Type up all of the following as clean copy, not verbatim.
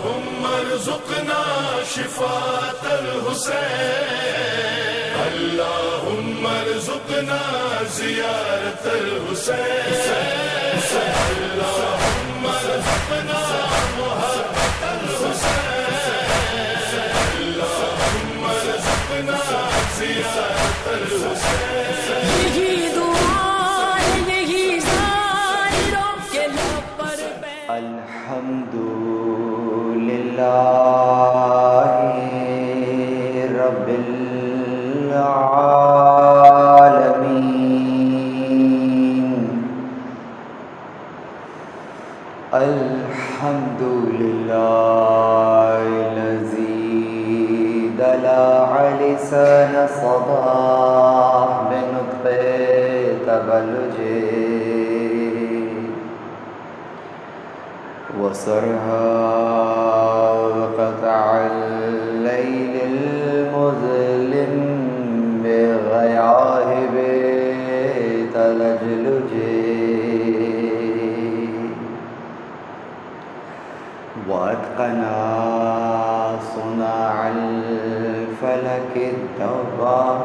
اللهم ارزقنا شفاة الحسين اللهم ارزقنا زيارة الحسين اللهم ارزقنا محبة الحسين اللهم ارزقنا زيارة الحسين یہی دعا یہی زائروں کے لب پر الحمدللہ رب العالمین الحمدللہ الذی دلع لسان صداح بنطق تبلجه وسرها قطع الليل المظلم بغياهب تلجلجه وأتقنا صناع الفلك الدبار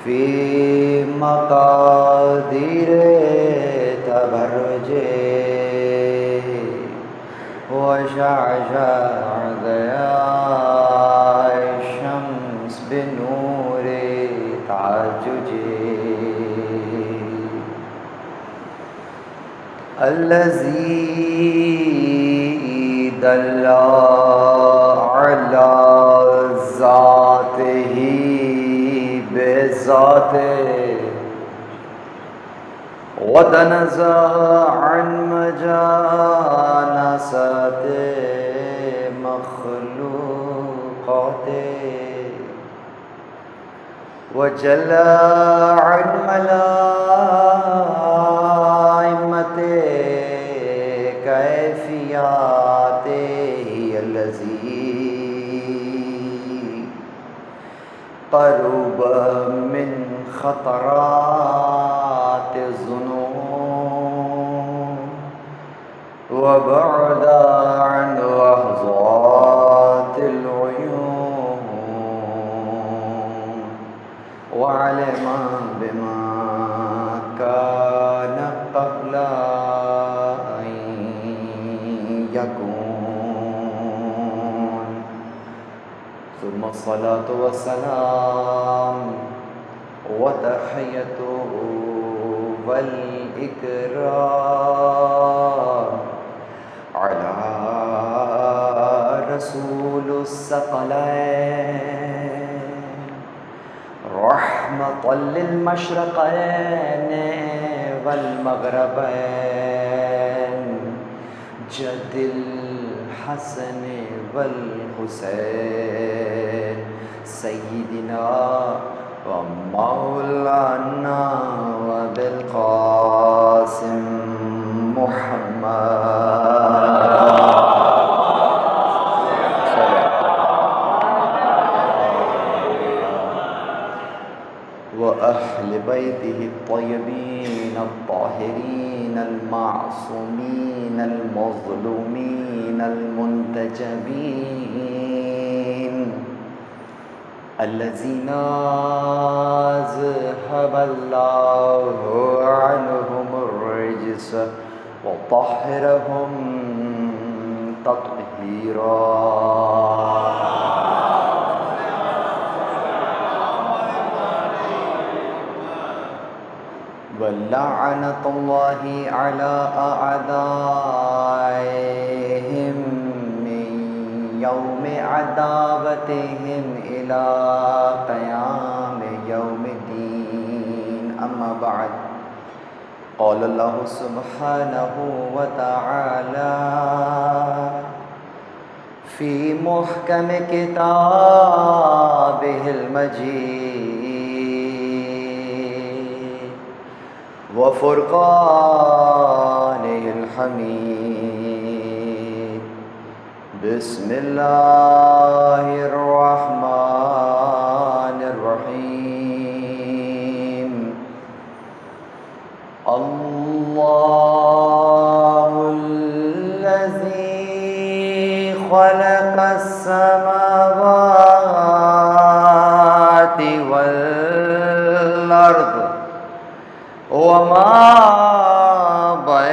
في مقادير تبرجه وشعشع ضياء الشمس بنور تعججه الذي دل على ذاته بذاته وتنزه عن مجانسة مخلوقاته وجل عن ملائمته كيفياته الذي قرب من خطرات الظنون وبعد عن لحظات العيون وعلم بما كان قبل أن يكون ثم الصلاة والسلام وتحيته والإكرام على رسول الثقلين رحمة للمشرقين والمغربين جد الحسن والحسين سيدنا ومولانا وبالقاسم محمد وأهل بيته الطيبين الطاهرين المعصومين المظلومين المنتجبين الذين أذهب الله عنهم الرجس وطهرهم تطهيرا ولعنة الله على أعدائهم من يوم عداوتهم إلى قيام يوم الدين أما بعد قال الله سبحانه وتعالى في محكم كتابه المجيد وفرقانه الحميد بسم الله الرحمن الرحيم الله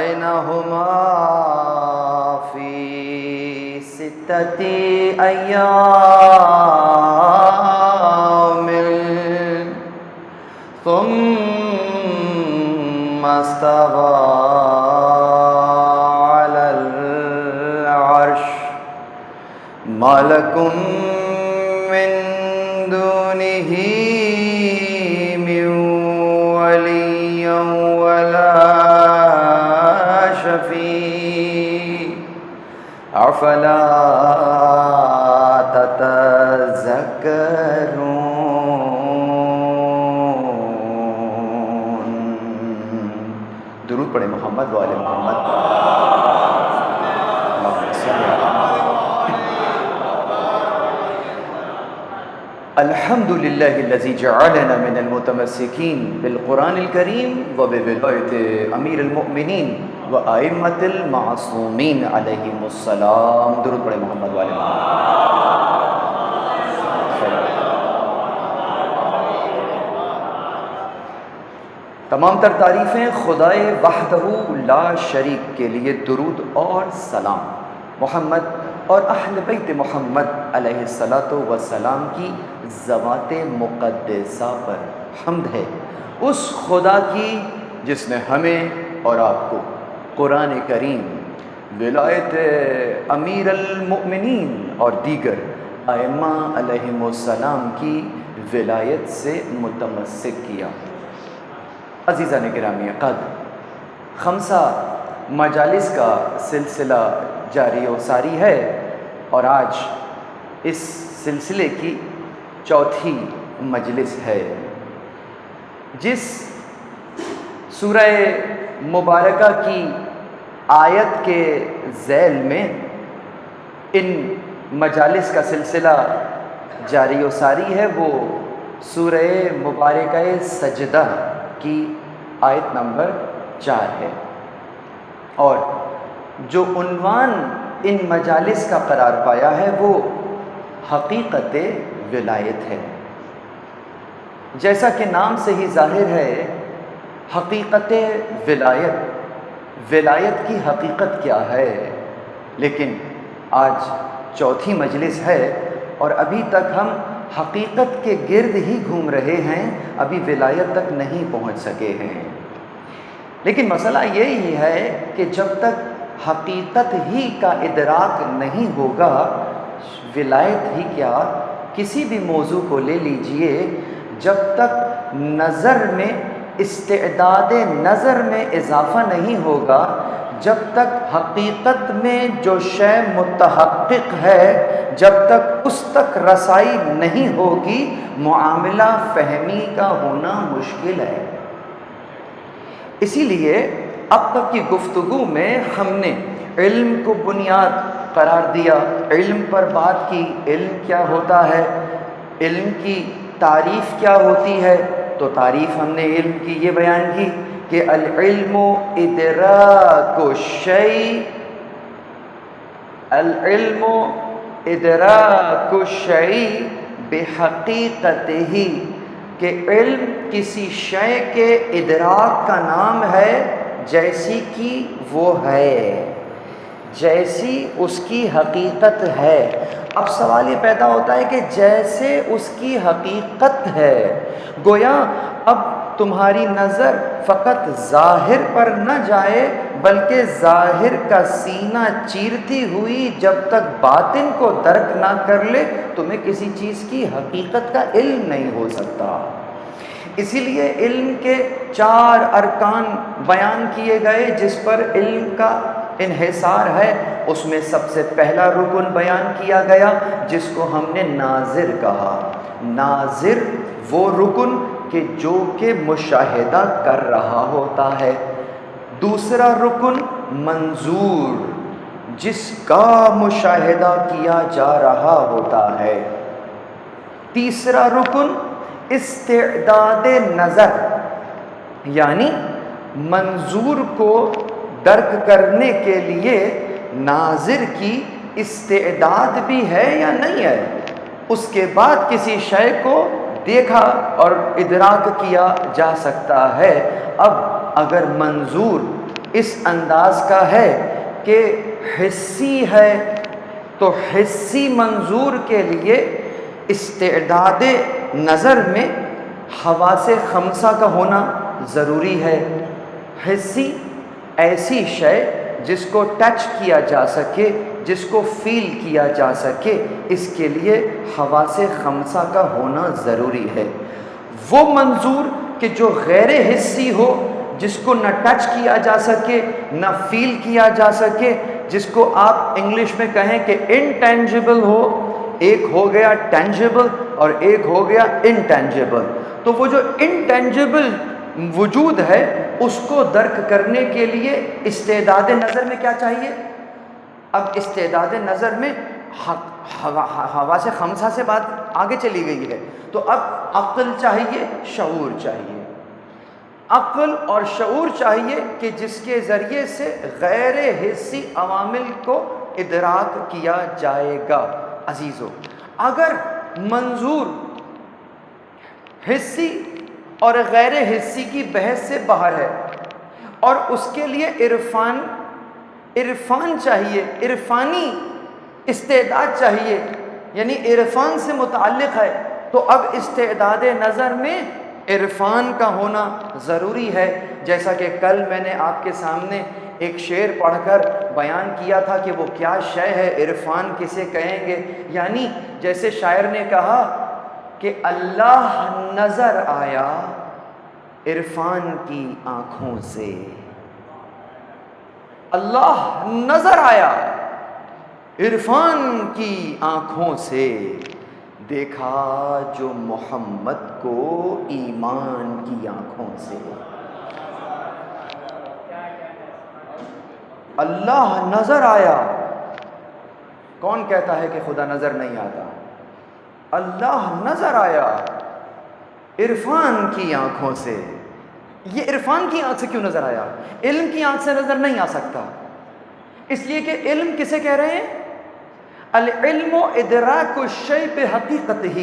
بينهما في 6 أيام ثم استوى على العرش ما لكم من دونه من ولي ولا شفيع أفلا تتذكرون. درود پڑھیں محمد و آل محمد. الحمد للہ الذی جعلنا من المتمسکین بالقرآن الکریم وبولایت امیر المؤمنین وائمۃ المعصومین علیہم السلام. درود پڑھیں محمد و آل محمد. تمام تر تعریفیں خدائے وحدہ لا شریک کے لیے درود اور سلام محمد اور اہل بیت محمد علیہ الصلاۃ والسلام کی ذوات مقدسہ پر حمد ہے. اس خدا کی جس نے ہمیں اور آپ کو قرآن کریم، ولایت امیر المؤمنین اور دیگر ائمہ علیہم السلام کی ولایت سے متمسک کیا. عزیزان گرامی قدر، 5 مجالس کا سلسلہ جاری و ساری ہے اور آج اس سلسلے کی 4تھی مجلس ہے. جس سورہ مبارکہ کی آیت کے ذیل میں ان مجالس کا سلسلہ جاری و ساری ہے وہ سورہ مبارکہ سجدہ کی آیت نمبر 4 ہے، اور جو عنوان ان مجالس کا قرار پایا ہے وہ حقیقت ولایت ہے. جیسا کہ نام سے ہی ظاہر ہے، حقیقت ولایت، ولایت کی حقیقت کیا ہے. لیکن آج 4تھی مجلس ہے اور ابھی تک ہم حقیقت کے گرد ہی گھوم رہے ہیں، ابھی ولایت تک نہیں پہنچ سکے ہیں. لیکن مسئلہ یہی ہے کہ جب تک حقیقت ہی کا ادراک نہیں ہوگا، ولایت ہی کیا، کسی بھی موضوع کو لے لیجئے، جب تک نظر میں استعداد نظر میں اضافہ نہیں ہوگا، جب تک حقیقت میں جو شے متحقق ہے جب تک اس تک رسائی نہیں ہوگی، معاملہ فہمی کا ہونا مشکل ہے. اسی لیے اب تک کی گفتگو میں ہم نے علم کو بنیاد قرار دیا، علم پر بات کی، علم کیا ہوتا ہے، علم کی تعریف کیا ہوتی ہے. تو تعریف ہم نے علم کی یہ بیان کی کہ العلم ادراک الشیء، العلم ادراک الشیء بحقیقتہ، کہ علم کسی شے کے ادراک کا نام ہے جیسی کہ وہ ہے، جیسی اس کی حقیقت ہے. اب سوال یہ پیدا ہوتا ہے کہ جیسے اس کی حقیقت ہے، گویا اب تمہاری نظر فقط ظاہر پر نہ جائے بلکہ ظاہر کا سینہ چیرتی ہوئی جب تک باطن کو درک نہ کر لے تمہیں کسی چیز کی حقیقت کا علم نہیں ہو سکتا. اسی لیے علم کے 4 ارکان بیان کیے گئے جس پر علم کا انحصار ہے. اس میں سب سے پہلا رکن بیان کیا گیا جس کو ہم نے ناظر کہا. ناظر وہ رکن کہ جو کہ مشاہدہ کر رہا ہوتا ہے. دوسرا رکن منظور، جس کا مشاہدہ کیا جا رہا ہوتا ہے. تیسرا رکن استعداد نظر، یعنی منظور کو درک کرنے کے لیے ناظر کی استعداد بھی ہے یا نہیں ہے. اس کے بعد کسی شے کو دیکھا اور ادراک کیا جا سکتا ہے. اب اگر منظور اس انداز کا ہے کہ حسی ہے، تو حسی منظور کے لیے استعداد نظر میں حواس خمسہ کا ہونا ضروری ہے۔ حسی ایسی شے جس کو ٹچ کیا جا سکے، جس کو فیل کیا جا سکے، اس کے لیے حواس خمسہ کا ہونا ضروری ہے۔ وہ منظور کہ جو غیر حسی ہو، جس کو نہ ٹچ کیا جا سکے نہ فیل کیا جا سکے، جس کو آپ انگلش میں کہیں کہ انٹینجیبل ہو، ایک ہو گیا ٹینجیبل اور ایک ہو گیا انٹینجیبل، تو وہ جو انٹینجیبل وجود ہے اس کو درک کرنے کے لیے استعداد نظر میں کیا چاہیے؟ اب استعداد نظر میں حواس خمسہ سے بات آگے چلی گئی ہے، تو اب عقل چاہیے، شعور چاہیے۔ عقل اور شعور چاہیے کہ جس کے ذریعے سے غیر حسی عوامل کو ادراک کیا جائے گا۔ عزیزو، اگر منظور حسی اور غیر حسی کی بحث سے باہر ہے اور اس کے لیے عرفان چاہیے، عرفانی استعداد چاہیے، یعنی عرفان سے متعلق ہے، تو اب استعداد نظر میں عرفان کا ہونا ضروری ہے۔ جیسا کہ کل میں نے آپ کے سامنے ایک شعر پڑھ کر بیان کیا تھا کہ وہ کیا شے ہے، عرفان کسے کہیں گے، یعنی جیسے شاعر نے کہا کہ اللہ نظر آیا عرفان کی آنکھوں سے، اللہ نظر آیا عرفان کی آنکھوں سے، دیکھا جو محمد کو ایمان کی آنکھوں سے۔ اللہ نظر آیا، کون کہتا ہے کہ خدا نظر نہیں آتا؟ اللہ نظر آیا عرفان کی آنکھوں سے۔ یہ عرفان کی آنکھ سے کیوں نظر آیا؟ علم کی آنکھ سے نظر نہیں آ سکتا، اس لیے کہ علم کسے کہہ رہے ہیں؟ العلم ادراک الشیء بحقیقتہ،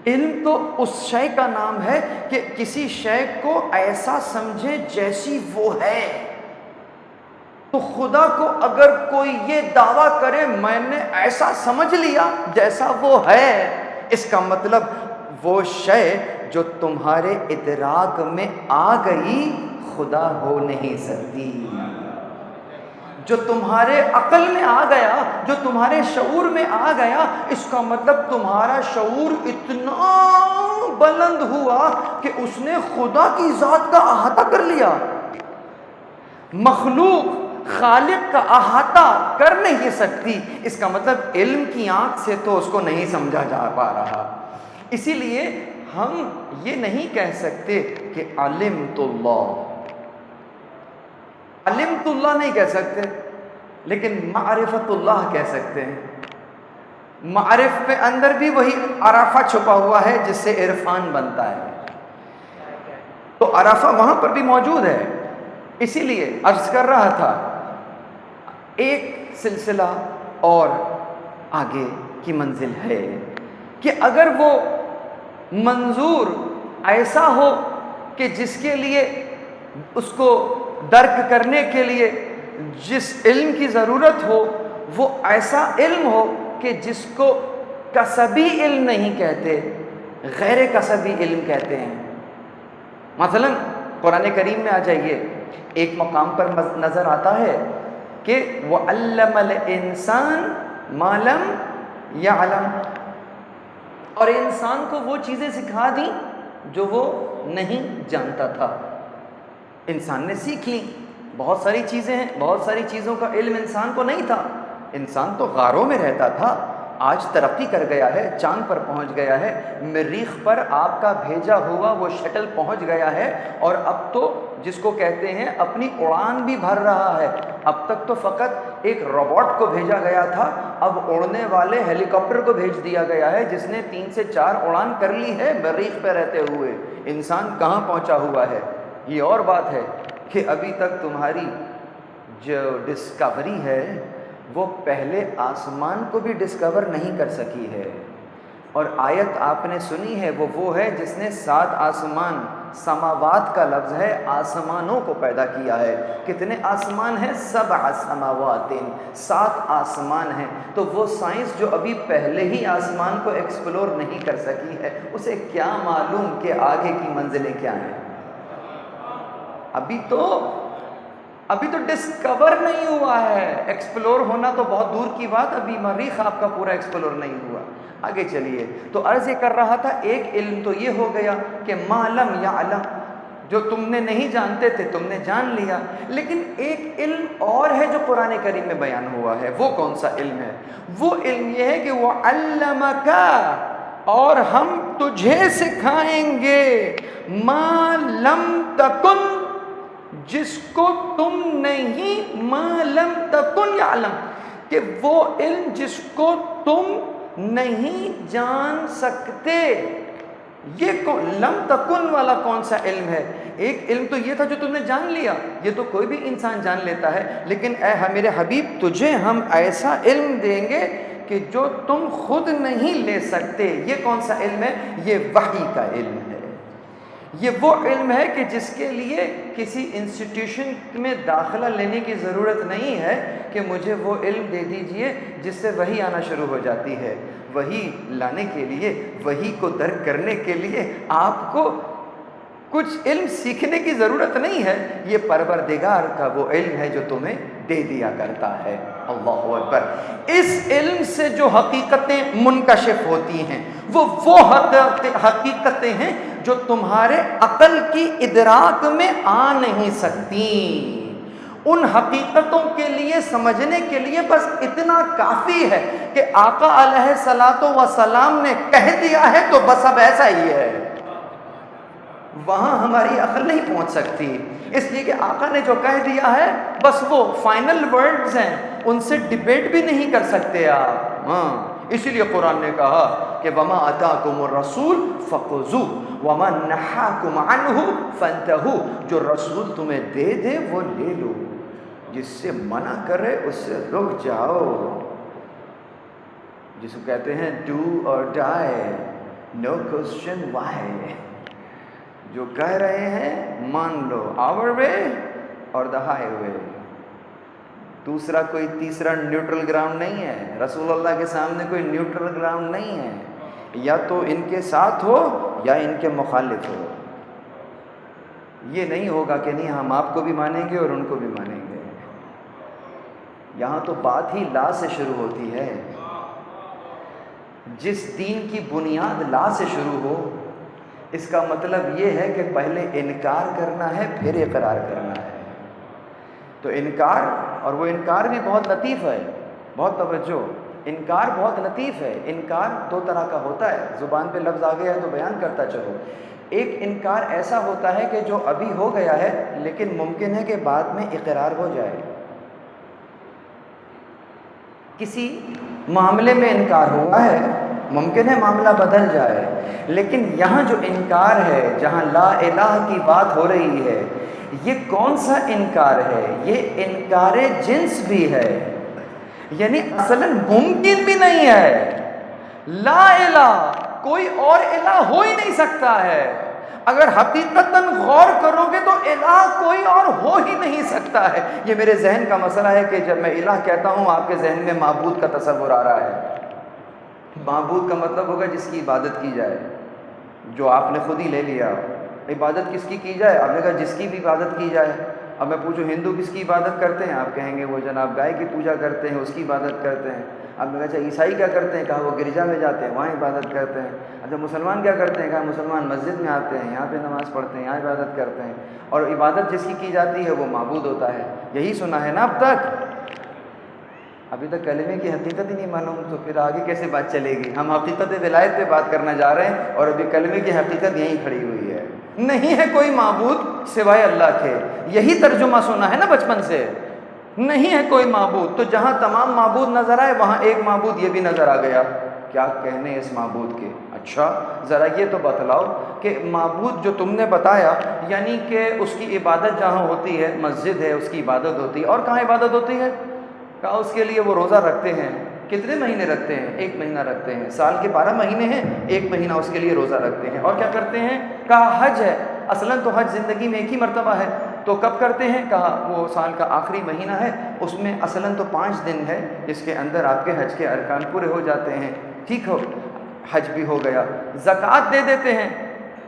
علم تو اس شے کا نام ہے کہ کسی شے کو ایسا سمجھے جیسی وہ ہے۔ تو خدا کو اگر کوئی یہ دعویٰ کرے میں نے ایسا سمجھ لیا جیسا وہ ہے، اس کا مطلب وہ شے جو تمہارے ادراک میں آ گئی خدا ہو نہیں سکتی۔ جو تمہارے عقل میں آ گیا، جو تمہارے شعور میں آ گیا، اس کا مطلب تمہارا شعور اتنا بلند ہوا کہ اس نے خدا کی ذات کا احاطہ کر لیا۔ مخلوق خالق کا احاطہ کر نہیں سکتی، اس کا مطلب علم کی آنکھ سے تو اس کو نہیں سمجھا جا پا رہا۔ اسی لیے ہم یہ نہیں کہہ سکتے کہ علمت اللہ، علمت اللہ نہیں کہہ سکتے، لیکن معرفت اللہ کہہ سکتے ہیں۔ معرف میں اندر بھی وہی عرفہ چھپا ہوا ہے جس سے عرفان بنتا ہے، تو عرفہ وہاں پر بھی موجود ہے۔ اسی لیے عرض کر رہا تھا ایک سلسلہ اور آگے کی منزل ہے کہ اگر وہ منظور ایسا ہو کہ جس کے لیے اس کو درک کرنے کے لیے جس علم کی ضرورت ہو وہ ایسا علم ہو کہ جس کو کسبی علم نہیں کہتے، غیر کسبی علم کہتے ہیں۔ مثلا قرآن کریم میں آ جائیے، ایک مقام پر نظر آتا ہے کہ وَعَلَّمَ الْإِنسَانَ مَا لَمْ يَعْلَمْ، اور انسان کو وہ چیزیں سکھا دیں جو وہ نہیں جانتا تھا۔ انسان نے سیکھ لی، بہت ساری چیزیں ہیں، بہت ساری چیزوں کا علم انسان کو نہیں تھا۔ انسان تو غاروں میں رہتا تھا، آج ترقی کر گیا ہے، چاند پر پہنچ گیا ہے، مریخ پر آپ کا بھیجا ہوا وہ شٹل پہنچ گیا ہے، اور اب تو جس کو کہتے ہیں اپنی اڑان بھی بھر رہا ہے۔ اب تک تو فقط ایک روبوٹ کو بھیجا گیا تھا، اب اڑنے والے ہیلی کاپٹر کو بھیج دیا گیا ہے جس نے 3 سے 4 اڑان کر لی ہے مریخ پہ رہتے ہوئے۔ انسان کہاں پہنچا ہوا ہے؟ یہ اور بات ہے کہ ابھی تک تمہاری جو ڈسکوری ہے وہ پہلے آسمان کو بھی ڈسکور نہیں کر سکی ہے، اور آیت آپ نے سنی ہے وہ ہے جس نے 7 آسمان سماوات کا لفظ ہے، آسمانوں کو پیدا کیا ہے۔ کتنے آسمان ہیں؟ 7 سماوات، 7 آسمان ہیں۔ تو وہ سائنس جو ابھی پہلے ہی آسمان کو ایکسپلور نہیں کر سکی ہے، اسے کیا معلوم کہ آگے کی منزلیں کیا ہیں؟ ابھی تو ڈسکور نہیں ہوا ہے، ایکسپلور ہونا تو بہت دور کی بات، ابھی مریخ آپ کا پورا ایکسپلور نہیں ہوا۔ آگے چلیے، تو عرض یہ کر رہا تھا، ایک علم تو یہ ہو گیا کہ ما لم یعلم، جو تم نے نہیں جانتے تھے تم نے جان لیا، لیکن ایک علم اور ہے جو قرآن کریم میں بیان ہوا ہے۔ وہ کون سا علم ہے؟ وہ علم یہ ہے کہ وہ علمک، اور ہم تجھے سکھائیں گے، ما لم تکن، جس کو تم نہیں، ما لم تکن یعلم، کہ وہ علم جس کو تم نہیں جان سکتے۔ یہ لم تکن والا کون سا علم ہے؟ ایک علم تو یہ تھا جو تم نے جان لیا، یہ تو کوئی بھی انسان جان لیتا ہے، لیکن اے میرے حبیب تجھے ہم ایسا علم دیں گے کہ جو تم خود نہیں لے سکتے۔ یہ کون سا علم ہے؟ یہ وحی کا علم ہے۔ یہ وہ علم ہے کہ جس کے لیے کسی انسٹیٹیوشن میں داخلہ لینے کی ضرورت نہیں ہے کہ مجھے وہ علم دے دیجئے جس سے وحی آنا شروع ہو جاتی ہے۔ وحی لانے کے لیے، وحی کو درک کرنے کے لیے آپ کو کچھ علم سیکھنے کی ضرورت نہیں ہے، یہ پروردگار کا وہ علم ہے جو تمہیں دے دیا کرتا ہے۔ اللہ اکبر۔ اس علم سے جو حقیقتیں منکشف ہوتی ہیں وہ حقیقتیں ہیں جو تمہارے عقل کی ادراک میں آ نہیں سکتی۔ ان حقیقتوں کے لیے سمجھنے کے لیے بس اتنا کافی ہے کہ آقا علیہ الصلوۃ والسلام نے کہہ دیا ہے تو بس اب ایسا ہی ہے، وہاں ہماری عقل نہیں پہنچ سکتی، اس لیے کہ آقا نے جو کہہ دیا ہے بس وہ فائنل ورڈز ہیں، ان سے ڈیبیٹ بھی نہیں کر سکتے آپ۔ اسی لیے قرآن نے کہا کہ وما آتاکم الرسول فخذوہ وما نہاکم عنہ فانتہوا، جو رسول تمہیں دے دے وہ لے لو، جس سے منع کرے اس سے رک جاؤ، جس کو کہتے ہیں ڈو اور ڈائی، نو کوسچن وائی۔ جو کہہ رہے ہیں مان لو، آور وے اور دا ہائی وے، دوسرا کوئی تیسرا نیوٹرل گراؤنڈ نہیں ہے۔ رسول اللہ کے سامنے کوئی نیوٹرل گراؤنڈ نہیں ہے، یا تو ان کے ساتھ ہو یا ان کے مخالف ہو۔ یہ نہیں ہوگا کہ نہیں ہم آپ کو بھی مانیں گے اور ان کو بھی مانیں گے۔ یہاں تو بات ہی لا سے شروع ہوتی ہے۔ جس دین کی بنیاد لا سے شروع ہو، اس کا مطلب یہ ہے کہ پہلے انکار کرنا ہے پھر اقرار کرنا ہے۔ تو انکار، اور وہ انکار بھی بہت لطیف ہے، بہت توجہ، انکار بہت لطیف ہے۔ انکار 2 طرح کا ہوتا ہے، زبان پہ لفظ آ گیا ہے تو بیان کرتا چلو۔ ایک انکار ایسا ہوتا ہے کہ جو ابھی ہو گیا ہے لیکن ممکن ہے کہ بعد میں اقرار ہو جائے۔ کسی معاملے میں انکار ہوا ہے، ممکن ہے معاملہ بدل جائے، لیکن یہاں جو انکار ہے، جہاں لا الہ کی بات ہو رہی ہے، یہ کون سا انکار ہے؟ یہ انکار جنس بھی ہے، یعنی اصلاً ممکن بھی نہیں ہے۔ لا الہ، کوئی اور الہ ہو ہی نہیں سکتا ہے۔ اگر حقیقتاً غور کرو گے تو الہ کوئی اور ہو ہی نہیں سکتا ہے۔ یہ میرے ذہن کا مسئلہ ہے کہ جب میں الہ کہتا ہوں آپ کے ذہن میں معبود کا تصور آ رہا ہے۔ معبود کا مطلب ہوگا جس کی عبادت کی جائے، جو آپ نے خود ہی لے لیا۔ عبادت کس کی جائے؟ آپ نے کہا جس کی بھی عبادت کی جائے۔ اب میں پوچھوں ہندو کس کی عبادت کرتے ہیں؟ آپ کہیں گے وہ جناب گائے کی پوجا کرتے ہیں، اس کی عبادت کرتے ہیں۔ اب میں کہا اچھا عیسائی کیا کرتے ہیں؟ کہا وہ گرجا میں جاتے ہیں، وہاں عبادت کرتے ہیں۔ اچھا مسلمان کیا کرتے ہیں؟ کہا مسلمان مسجد میں آتے ہیں، یہاں پہ نماز پڑھتے ہیں، یہاں عبادت کرتے ہیں، اور عبادت جس کی جاتی ہے وہ معبود ہوتا ہے۔ یہی سنا ہے نا اب تک؟ ابھی تک کلمے کی حقیقت ہی نہیں معلوم، تو پھر آگے کیسے بات چلے گی؟ ہم حقیقت ولایت پہ بات کرنا جا رہے ہیں اور ابھی کلمے کی حقیقت یہیں کھڑی ہوئی ہے۔ نہیں ہے کوئی معبود سوائے اللہ کے، یہی ترجمہ سنا ہے نا بچپن سے، نہیں ہے کوئی معبود۔ تو جہاں تمام معبود نظر آئے وہاں ایک معبود یہ بھی نظر آ گیا۔ کیا کہنے اس معبود کے؟ اچھا ذرا یہ تو بتلاؤ کہ معبود جو تم نے بتایا، یعنی کہ اس کی عبادت جہاں ہوتی ہے مسجد ہے، اس کی عبادت ہوتی ہے، اور کہاں عبادت ہوتی ہے؟ کہا اس کے لیے وہ روزہ رکھتے ہیں۔ کتنے مہینے رکھتے ہیں؟ 1 مہینہ رکھتے ہیں۔ سال کے 12 مہینے ہیں، 1 مہینہ اس کے لیے روزہ رکھتے ہیں۔ اور کیا کرتے ہیں؟ کہا حج ہے۔ اصلاً تو حج زندگی میں ایک ہی مرتبہ ہے، تو کب کرتے ہیں؟ کہا وہ سال کا آخری مہینہ ہے، اس میں اصلاً تو 5 دن ہے جس کے اندر آپ کے حج کے ارکان پورے ہو جاتے ہیں، ٹھیک ہو، حج بھی ہو گیا۔ زکوٰۃ دے دیتے ہیں،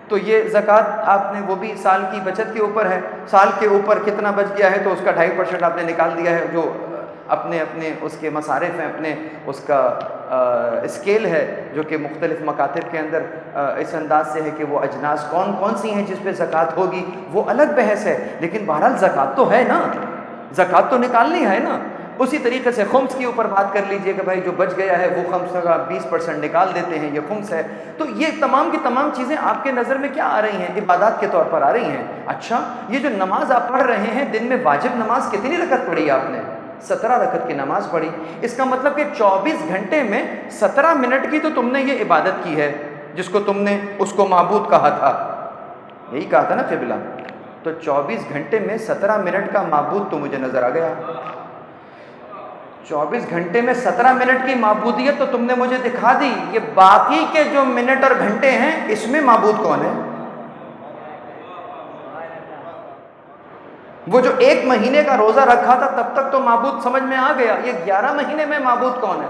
تو یہ زکوٰۃ آپ نے وہ بھی سال کی بچت کے اوپر ہے، سال کے اوپر کتنا بچ گیا ہے تو اس کا 2.5% آپ نے نکال دیا ہے، جو اپنے اس کے مصارف ہیں، اپنے اس کا اسکیل ہے جو کہ مختلف مکاتب کے اندر اس انداز سے ہے کہ وہ اجناس کون کون سی ہیں جس پہ زکوٰۃ ہوگی، وہ الگ بحث ہے، لیکن بہرحال زکوٰۃ تو ہے نا، زکوٰۃ تو نکالنی ہے نا۔ اسی طریقے سے خمس کے اوپر بات کر لیجئے کہ بھائی جو بچ گیا ہے وہ خمس کا 20% نکال دیتے ہیں، یہ خمس ہے۔ تو یہ تمام کی تمام چیزیں آپ کے نظر میں کیا آ رہی ہیں؟ عبادات کے طور پر آ رہی ہیں۔ اچھا، یہ جو نماز آپ پڑھ رہے ہیں، دن میں واجب نماز کتنی رکعت پڑھی آپ نے؟ 17 رکعت کی نماز پڑھی۔ اس کا مطلب کہ 24 گھنٹے میں 17 منٹ کی تو تم نے یہ عبادت کی ہے جس کو تم نے اس کو معبود کہا تھا، یہی کہا تھا نا قبلہ۔ تو 24 گھنٹے میں 17 منٹ کا معبود تو مجھے نظر آ گیا۔ 24 گھنٹے میں 17 منٹ کی معبودیت تو تم نے مجھے دکھا دی، یہ باقی کے جو منٹ اور گھنٹے ہیں اس میں معبود کون ہے؟ وہ جو 1 مہینے کا روزہ رکھا تھا تب تک تو معبود سمجھ میں آ گیا، یہ 11 مہینے میں معبود کون ہے؟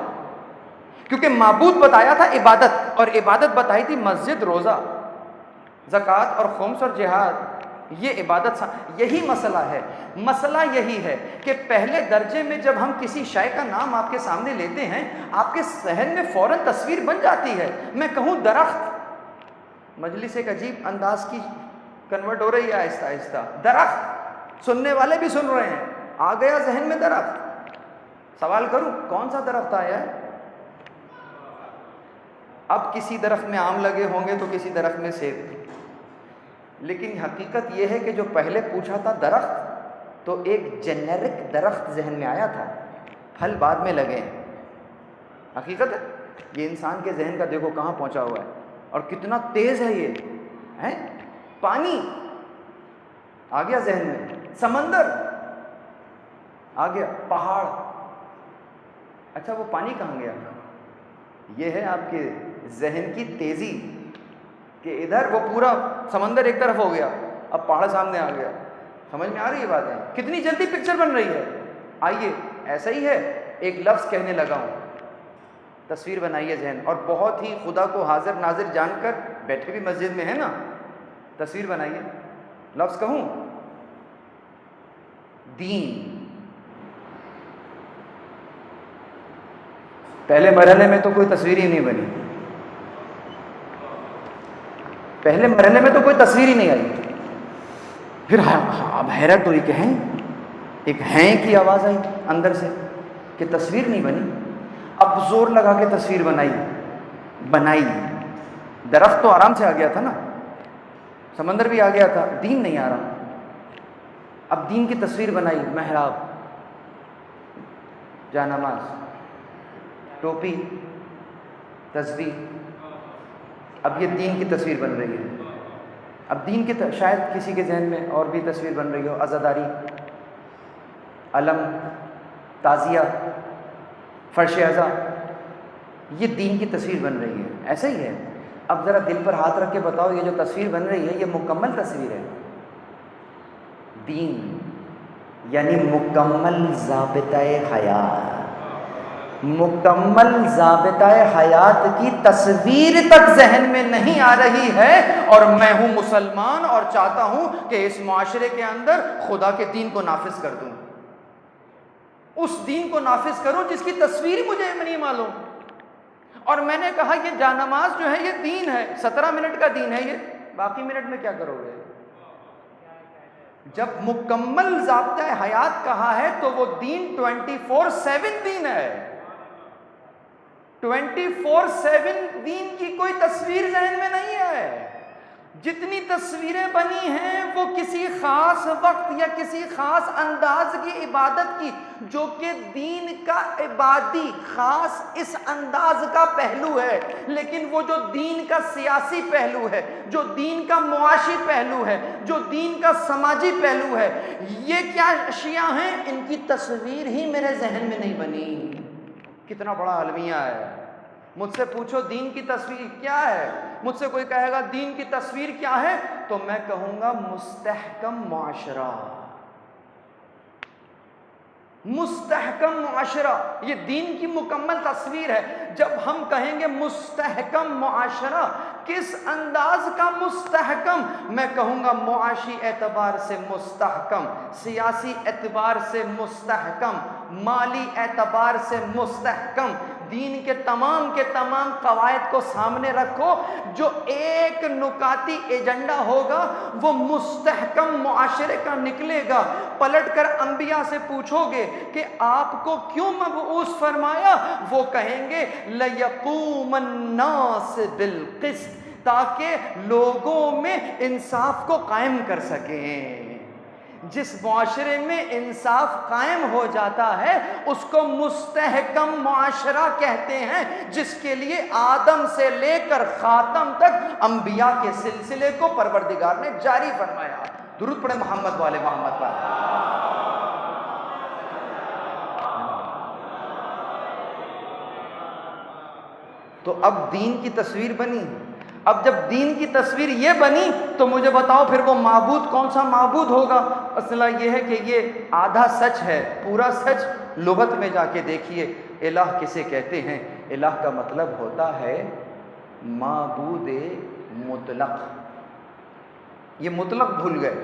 کیونکہ معبود بتایا تھا عبادت، اور عبادت بتائی تھی مسجد، روزہ، زکوٰۃ اور خمس اور جہاد، یہ عبادت۔ یہی مسئلہ ہے، مسئلہ یہی ہے کہ پہلے درجے میں جب ہم کسی شے کا نام آپ کے سامنے لیتے ہیں، آپ کے ذہن میں فوراً تصویر بن جاتی ہے۔ میں کہوں درخت، مجلس ایک عجیب انداز کی کنورٹ ہو رہی ہے آہستہ آہستہ، درخت، سننے والے بھی سن رہے ہیں، آ گیا ذہن میں درخت۔ سوال کروں کون سا درخت آیا ہے؟ اب کسی درخت میں آم لگے ہوں گے تو کسی درخت میں سیب، لیکن حقیقت یہ ہے کہ جو پہلے پوچھا تھا درخت، تو ایک جنیرک درخت ذہن میں آیا تھا، پھل بعد میں لگے ہیں۔ حقیقت ہے یہ انسان کے ذہن کا دیکھو کہاں پہنچا ہوا ہے، اور کتنا تیز ہے یہ ہے۔ پانی آ گیا ذہن میں، سمندر آ گیا، پہاڑ۔ اچھا وہ پانی کہاں گیا؟ یہ ہے آپ کے ذہن کی تیزی کہ ادھر وہ پورا سمندر ایک طرف ہو گیا، اب پہاڑ سامنے آ گیا۔ سمجھ میں آ رہی ہے باتیں؟ کتنی جلدی پکچر بن رہی ہے۔ آئیے ایسا ہی ہے، ایک لفظ کہنے لگا ہوں، تصویر بنائیے ذہن، اور بہت ہی خدا کو حاضر ناظر جان کر بیٹھے بھی مسجد میں ہے نا، تصویر بنائیے۔ لفظ کہوں؟ دین۔ پہلے مرحلے میں تو کوئی تصویر ہی نہیں بنی، پہلے مرحلے میں تو کوئی تصویر ہی نہیں آئی، پھر اب حیرت ہوئی کہ ہیں، ایک ہیں کی آواز آئی اندر سے کہ تصویر نہیں بنی۔ اب زور لگا کے تصویر بنائی، درخت تو آرام سے آ گیا تھا نا، سمندر بھی آ گیا تھا، دین نہیں آ رہا۔ اب دین کی تصویر بنائی، محراب، جانماز، ٹوپی، تسبیح۔ اب یہ دین کی تصویر بن رہی ہے۔ اب دین کی شاید کسی کے ذہن میں اور بھی تصویر بن رہی ہو، عزاداری، علم، تعزیہ، فرش عزا، یہ دین کی تصویر بن رہی ہے۔ ایسا ہی ہے۔ اب ذرا دل پر ہاتھ رکھ کے بتاؤ، یہ جو تصویر بن رہی ہے یہ مکمل تصویر ہے؟ دین یعنی مکمل ضابطۂ حیات، مکمل ضابطۂ حیات کی تصویر تک ذہن میں نہیں آ رہی ہے، اور میں ہوں مسلمان اور چاہتا ہوں کہ اس معاشرے کے اندر خدا کے دین کو نافذ کر دوں، اس دین کو نافذ کروں جس کی تصویر مجھے نہیں معلوم۔ اور میں نے کہا یہ جانماز جو ہے یہ دین ہے، 17 منٹ کا دین ہے، یہ باقی منٹ میں کیا کرو گے؟ جب مکمل ضابطۂ حیات کہا ہے تو وہ دین 24/7 دین ہے، 24/7 دین کی کوئی تصویر ذہن میں نہیں ہے۔ جتنی تصویریں بنی ہیں وہ کسی خاص وقت یا کسی خاص انداز کی عبادت کی، جو کہ دین کا عبادی خاص اس انداز کا پہلو ہے، لیکن وہ جو دین کا سیاسی پہلو ہے، جو دین کا معاشی پہلو ہے، جو دین کا سماجی پہلو ہے، یہ کیا اشیاء ہیں، ان کی تصویر ہی میرے ذہن میں نہیں بنی۔ کتنا بڑا المیہ ہے۔ مجھ سے پوچھو دین کی تصویر کیا ہے، مجھ سے کوئی کہے گا دین کی تصویر کیا ہے، تو میں کہوں گا مستحکم معاشرہ. مستحکم معاشرہ یہ دین کی مکمل تصویر ہے. جب ہم کہیں گے مستحکم معاشرہ، کس انداز کا مستحکم؟ میں کہوں گا معاشی اعتبار سے مستحکم، سیاسی اعتبار سے مستحکم، مالی اعتبار سے مستحکم. دین کے تمام قواعد کو سامنے رکھو، جو ایک نکاتی ایجنڈا ہوگا وہ مستحکم معاشرے کا نکلے گا. پلٹ کر انبیاء سے پوچھو گے کہ آپ کو کیوں مبعوث فرمایا، وہ کہیں گے لَيَقُومَ النَّاسِ بِالْقِسْطِ، تاکہ لوگوں میں انصاف کو قائم کر سکیں. جس معاشرے میں انصاف قائم ہو جاتا ہے اس کو مستحکم معاشرہ کہتے ہیں، جس کے لیے آدم سے لے کر خاتم تک انبیاء کے سلسلے کو پروردگار نے جاری فرمایا. درود پڑھے محمد والے محمد پر. تو اب دین کی تصویر بنی. اب جب دین کی تصویر یہ بنی تو مجھے بتاؤ پھر وہ معبود کون سا معبود ہوگا؟ مسئلہ یہ ہے کہ یہ آدھا سچ ہے، پورا سچ لغت میں جا کے دیکھیے. الہ کسے کہتے ہیں؟ الہ کا مطلب ہوتا ہے معبود مطلق. یہ مطلق بھول گئے.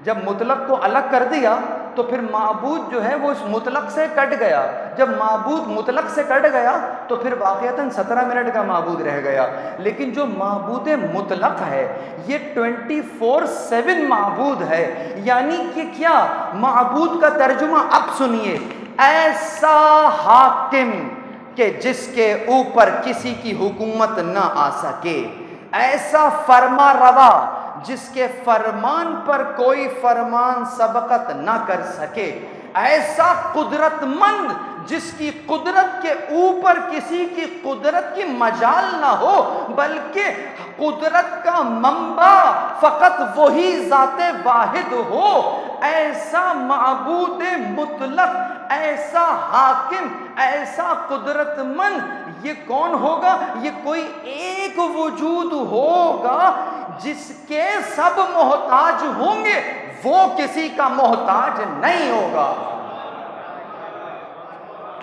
جب مطلق کو الگ کر دیا تو پھر معبود جو ہے وہ اس مطلق سے کٹ گیا. جب معبود مطلق سے کٹ گیا تو پھر واقعتاً 17 منٹ کا معبود رہ گیا. لیکن جو معبود مطلق ہے یہ 24/7 معبود ہے. یعنی کہ کیا معبود کا ترجمہ اب سنیے، ایسا حاکم کہ جس کے اوپر کسی کی حکومت نہ آ سکے، ایسا فرما روا جس کے فرمان پر کوئی فرمان سبقت نہ کر سکے، ایسا قدرت مند جس کی قدرت کے اوپر کسی کی قدرت کی مجال نہ ہو، بلکہ قدرت کا منبع فقط وہی ذات واحد ہو. ایسا معبود مطلق، ایسا حاکم، ایسا قدرت مند یہ کون ہوگا؟ یہ کوئی ایک وجود ہوگا جس کے سب محتاج ہوں گے، وہ کسی کا محتاج نہیں ہوگا.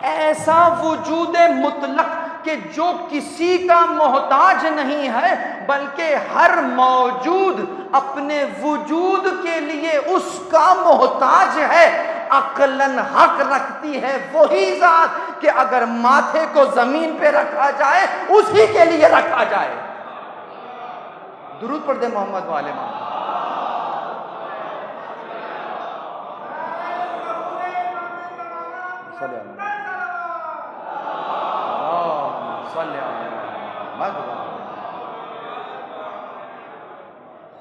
ایسا وجود مطلق کہ جو کسی کا محتاج نہیں ہے، بلکہ ہر موجود اپنے وجود کے لیے اس کا محتاج ہے. عقلاً حق رکھتی ہے وہی ذات کہ اگر ماتھے کو زمین پہ رکھا جائے اسی کے لیے رکھا جائے. درود پڑھ دے محمد والے محمد.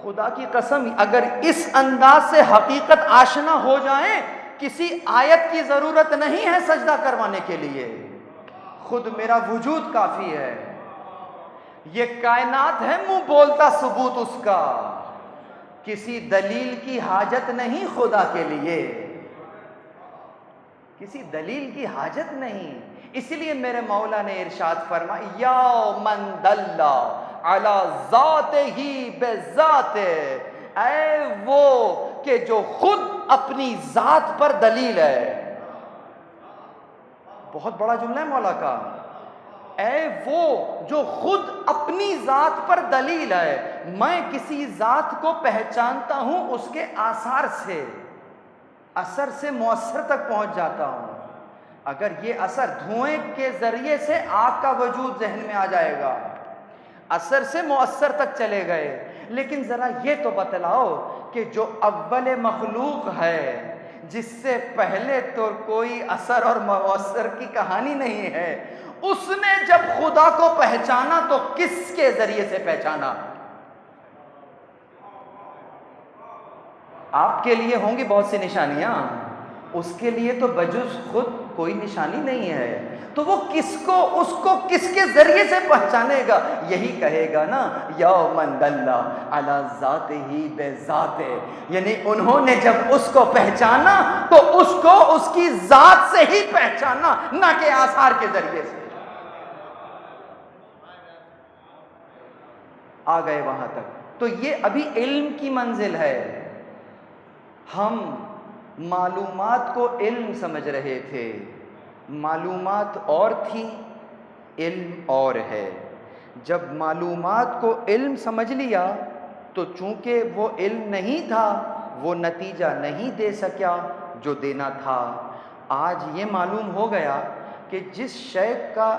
خدا کی قسم اگر اس انداز سے حقیقت آشنا ہو جائیں، کسی آیت کی ضرورت نہیں ہے سجدہ کروانے کے لیے. خود میرا وجود کافی ہے. یہ کائنات ہے منہ بولتا ثبوت اس کا. کسی دلیل کی حاجت نہیں خدا کے لیے، کسی دلیل کی حاجت نہیں. اس لیے میرے مولا نے ارشاد فرمایا یا من دل علی ذاتہ بذات، اے وہ کہ جو خود اپنی ذات پر دلیل ہے. بہت بڑا جملہ ہے مولا کا. اے وہ جو خود اپنی ذات پر دلیل ہے. میں کسی ذات کو پہچانتا ہوں اس کے آثار سے، اثر سے مؤثر تک پہنچ جاتا ہوں. اگر یہ اثر دھوئیں کے ذریعے سے آگ کا وجود ذہن میں آ جائے گا، اثر سے مؤثر تک چلے گئے. لیکن ذرا یہ تو بتلاؤ کہ جو اول مخلوق ہے، جس سے پہلے تو کوئی اثر اور مؤثر کی کہانی نہیں ہے، اس نے جب خدا کو پہچانا تو کس کے ذریعے سے پہچانا؟ آپ کے لیے ہوں گی بہت سی نشانیاں، اس کے لیے تو بجز خود کوئی نشانی نہیں ہے. تو وہ اس کو کس کے ذریعے سے پہچانے گا؟ یہی کہے گا نا یا من دل علی ذاتہ بذات. یعنی انہوں نے جب اس کو پہچانا تو اس کو اس کی ذات سے ہی پہچانا، نہ کہ آثار کے ذریعے سے. آ گئے وہاں تک. تو یہ ابھی علم کی منزل ہے. ہم معلومات کو علم سمجھ رہے تھے، معلومات اور تھی، علم اور ہے. جب معلومات کو علم سمجھ لیا تو چونکہ وہ علم نہیں تھا، وہ نتیجہ نہیں دے سکا جو دینا تھا. آج یہ معلوم ہو گیا کہ جس شے کا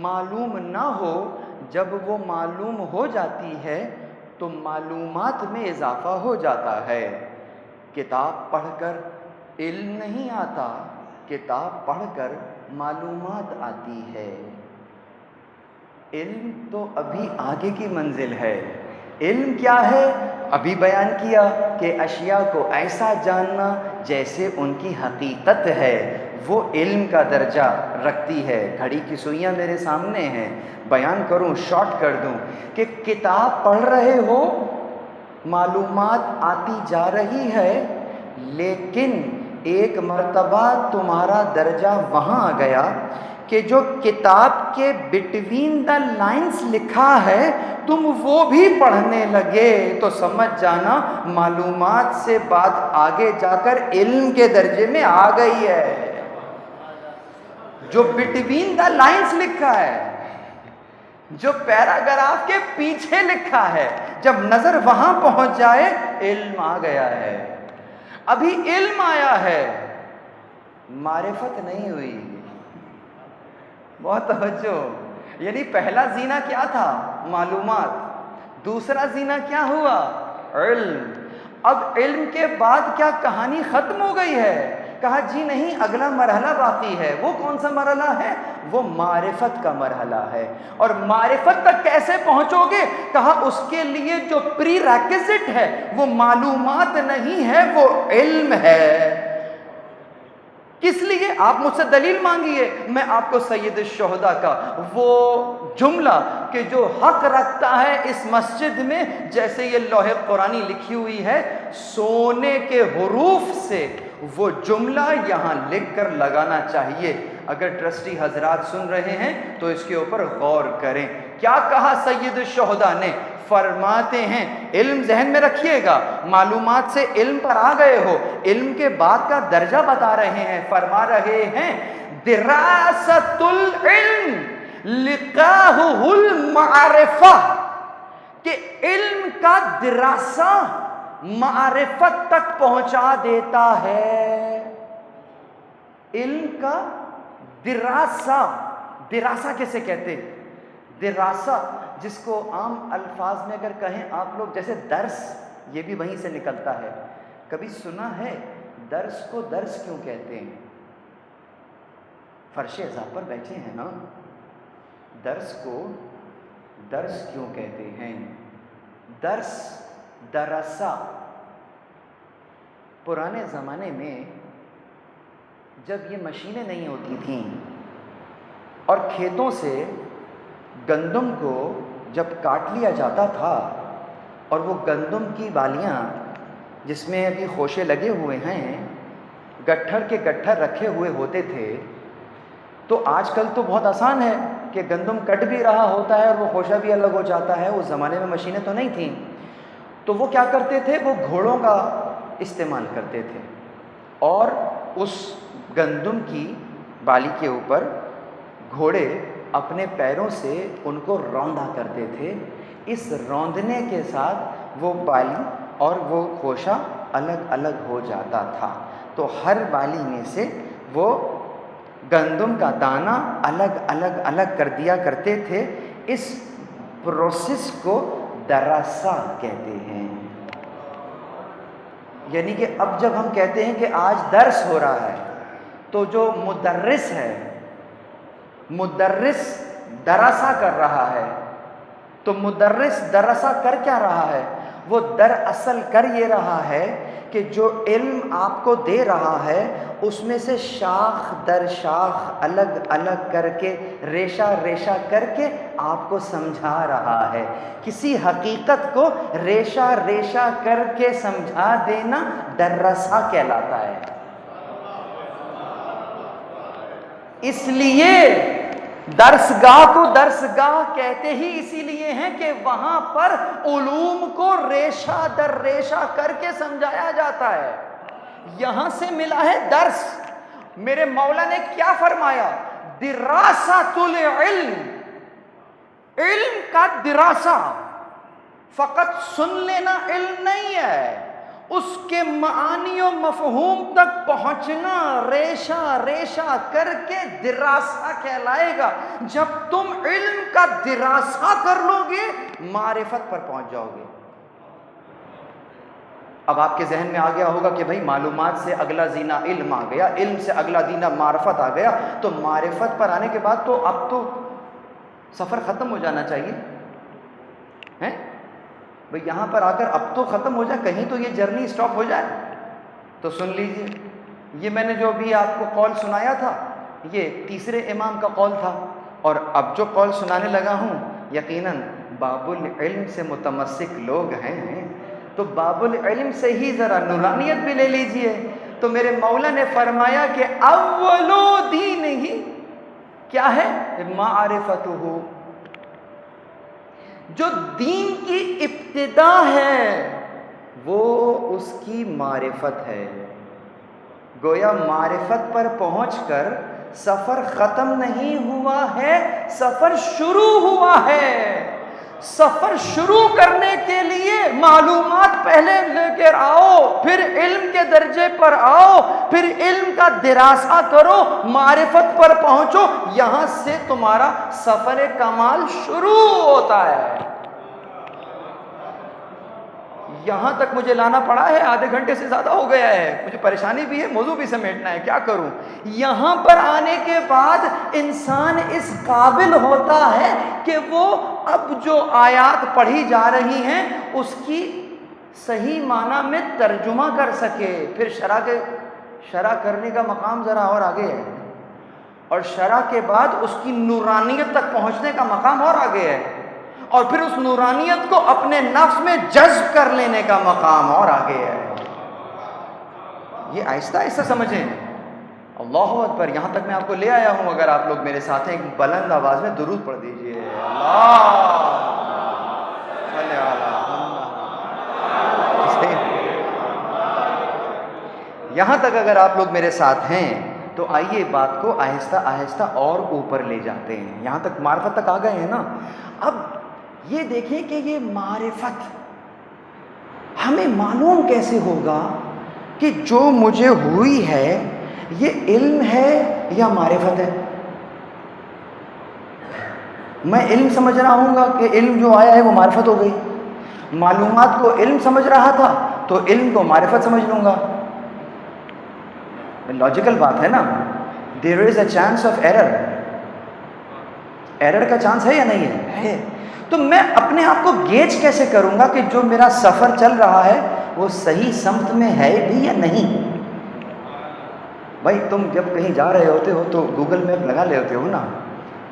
معلوم نہ ہو، جب وہ معلوم ہو جاتی ہے تو معلومات میں اضافہ ہو جاتا ہے. کتاب پڑھ کر علم نہیں آتا، کتاب پڑھ کر معلومات آتی ہے. علم تو ابھی آگے کی منزل ہے. علم کیا ہے؟ ابھی بیان کیا کہ اشیاء کو ایسا جاننا جیسے ان کی حقیقت ہے، وہ علم کا درجہ رکھتی ہے. گھڑی کی سوئیاں میرے سامنے ہیں، بیان کروں شارٹ کر دوں کہ کتاب پڑھ رہے ہو، معلومات آتی جا رہی ہے، لیکن ایک مرتبہ تمہارا درجہ وہاں آ گیا کہ جو کتاب کے بٹوین دا لائنز لکھا ہے تم وہ بھی پڑھنے لگے، تو سمجھ جانا معلومات سے بات آگے جا کر علم کے درجے میں آ گئی ہے. جو بٹوین دا لائنز لکھا ہے، جو پیراگراف کے پیچھے لکھا ہے، جب نظر وہاں پہنچ جائے علم آ گیا ہے. ابھی علم آیا ہے، معرفت نہیں ہوئی. بہت توجہ. یعنی پہلا زینہ کیا تھا؟ معلومات. دوسرا زینہ کیا ہوا؟ علم. اب علم کے بعد کیا کہانی ختم ہو گئی ہے؟ کہا جی نہیں، اگلا مرحلہ باقی ہے. وہ کون سا مرحلہ ہے؟ وہ معرفت کا مرحلہ ہے. اور معرفت تک کیسے پہنچو گے؟ کہا اس کے لیے جو پری ریکوزٹ ہے وہ معلومات نہیں ہے، وہ علم ہے. کس لیے؟ آپ مجھ سے دلیل مانگیے، میں آپ کو سید الشہداء کا وہ جملہ کہ جو حق رکھتا ہے اس مسجد میں، جیسے یہ لوح قرآنی لکھی ہوئی ہے سونے کے حروف سے، وہ جملہ یہاں لکھ کر لگانا چاہیے. اگر ٹرسٹی حضرات سن رہے ہیں تو اس کے اوپر غور کریں. کیا کہا سید الشہداء نے؟ فرماتے ہیں، علم ذہن میں رکھیے گا، معلومات سے علم پر آ گئے ہو، علم کے بعد کا درجہ بتا رہے ہیں. فرما رہے ہیں دراست العلم لقاہ المعرفہ، کہ علم کا دراسہ معرفت تک پہنچا دیتا ہے. علم کا دراسہ. دراسہ کیسے کہتے ہیں؟ دراسہ جس کو عام الفاظ میں اگر کہیں آپ لوگ، جیسے درس، یہ بھی وہیں سے نکلتا ہے. کبھی سنا ہے درس کو درس کیوں کہتے ہیں؟ فرش عذاب پر بیٹھے ہیں نا. درس کو درس کیوں کہتے ہیں؟ درس، دراسہ. پرانے زمانے میں جب یہ مشینیں نہیں ہوتی تھیں اور کھیتوں سے گندم کو جب کاٹ لیا جاتا تھا اور وہ گندم کی بالیاں جس میں ابھی خوشے لگے ہوئے ہیں گٹھر کے گٹھر رکھے ہوئے ہوتے تھے، تو آج کل تو بہت آسان ہے کہ گندم کٹ بھی رہا ہوتا ہے اور وہ خوشہ بھی الگ ہو جاتا ہے. اس زمانے میں مشینیں تو نہیں تھیں، تو وہ کیا کرتے تھے؟ وہ گھوڑوں کا استعمال کرتے تھے اور اس گندم کی بالی کے اوپر گھوڑے اپنے پیروں سے ان کو روندا کرتے تھے. اس روندنے کے ساتھ وہ بالی اور وہ خوشہ الگ الگ ہو جاتا تھا. تو ہر بالی میں سے وہ گندم کا دانہ الگ الگ الگ کر دیا کرتے تھے. اس پروسیس کو دراسہ کہتے ہیں. یعنی کہ اب جب ہم کہتے ہیں کہ آج درس ہو رہا ہے تو جو مدرس ہے، مدرس دراسہ کر رہا ہے. تو مدرس دراسہ کر کیا رہا ہے؟ وہ دراصل کر یہ رہا ہے کہ جو علم آپ کو دے رہا ہے اس میں سے شاخ در شاخ الگ الگ کر کے، ریشہ ریشہ کر کے آپ کو سمجھا رہا ہے. کسی حقیقت کو ریشہ ریشہ کر کے سمجھا دینا دراسہ کہلاتا ہے. اس لیے درسگاہ کو درسگاہ کہتے ہی اسی لیے ہیں کہ وہاں پر علوم کو ریشہ در ریشہ کر کے سمجھایا جاتا ہے. یہاں سے ملا ہے درس. میرے مولا نے کیا فرمایا؟ دراسۃ العلم، علم کا دراسہ فقط سن لینا علم نہیں ہے، اس کے معانی و مفہوم تک پہنچنا ریشہ ریشہ کر کے دراسہ کہلائے گا. جب تم علم کا دراسہ کر لو گے معرفت پر پہنچ جاؤ گے. اب آپ کے ذہن میں آ گیا ہوگا کہ بھائی معلومات سے اگلا زینہ علم آ گیا، علم سے اگلا زینہ معرفت آ گیا، تو معرفت پر آنے کے بعد تو اب تو سفر ختم ہو جانا چاہیے ہیں بھئی. یہاں پر آ کر اب تو ختم ہو جائے، کہیں تو یہ جرنی سٹاپ ہو جائے. تو سن لیجئے، یہ میں نے جو ابھی آپ کو قول سنایا تھا یہ تیسرے امام کا قول تھا، اور اب جو قول سنانے لگا ہوں یقیناً باب العلم سے متمسک لوگ ہیں، تو باب العلم سے ہی ذرا نورانیت بھی لے لیجئے. تو میرے مولا نے فرمایا کہ اولو دین ہی کیا ہے؟ معرفتہ، جو دین کی ابتدا ہے وہ اس کی معرفت ہے. گویا معرفت پر پہنچ کر سفر ختم نہیں ہوا ہے، سفر شروع ہوا ہے. سفر شروع کرنے کے لیے معلومات پہلے لے کر آؤ، پھر علم کے درجے پر آؤ، پھر علم کا دراسہ کرو، معرفت پر پہنچو، یہاں سے تمہارا سفر کمال شروع ہوتا ہے. یہاں تک مجھے لانا پڑا ہے، آدھے گھنٹے سے زیادہ ہو گیا ہے، مجھے پریشانی بھی ہے، موضوع بھی سمیٹنا ہے، کیا کروں. یہاں پر آنے کے بعد انسان اس قابل ہوتا ہے کہ وہ اب جو آیات پڑھی جا رہی ہیں اس کی صحیح معنی میں ترجمہ کر سکے. پھر شرح کرنے کا مقام ذرا اور آگے ہے، اور شرح کے بعد اس کی نورانیت تک پہنچنے کا مقام اور آگے ہے، اور پھر اس نورانیت کو اپنے نفس میں جذب کر لینے کا مقام اور آگے ہے. یہ آہستہ آہستہ سمجھیں. اللہ اکبر. یہاں تک میں آپ کو لے آیا ہوں. اگر آپ لوگ میرے ساتھ ہیں ایک بلند آواز میں درود پڑھ دیجئے. یہاں تک اگر آپ لوگ میرے ساتھ ہیں تو آئیے بات کو آہستہ آہستہ اور اوپر لے جاتے ہیں. یہاں تک معرفت تک آ گئے ہیں نا. اب یہ دیکھیں کہ یہ معرفت ہمیں معلوم کیسے ہوگا کہ جو مجھے ہوئی ہے یہ علم ہے یا معرفت ہے. میں علم سمجھ رہا ہوں گا کہ علم جو آیا ہے وہ معرفت ہو گئی. معلومات کو علم سمجھ رہا تھا تو علم کو معرفت سمجھ لوں گا. لاجیکل بات ہے نا. There is a chance of error. Error کا چانس ہے یا نہیں ہے؟ تو میں اپنے آپ کو گیج کیسے کروں گا کہ جو میرا سفر چل رہا ہے وہ صحیح سمت میں ہے بھی یا نہیں. بھائی تم جب کہیں جا رہے ہوتے ہو تو گوگل میپ لگا لیتے ہو نا,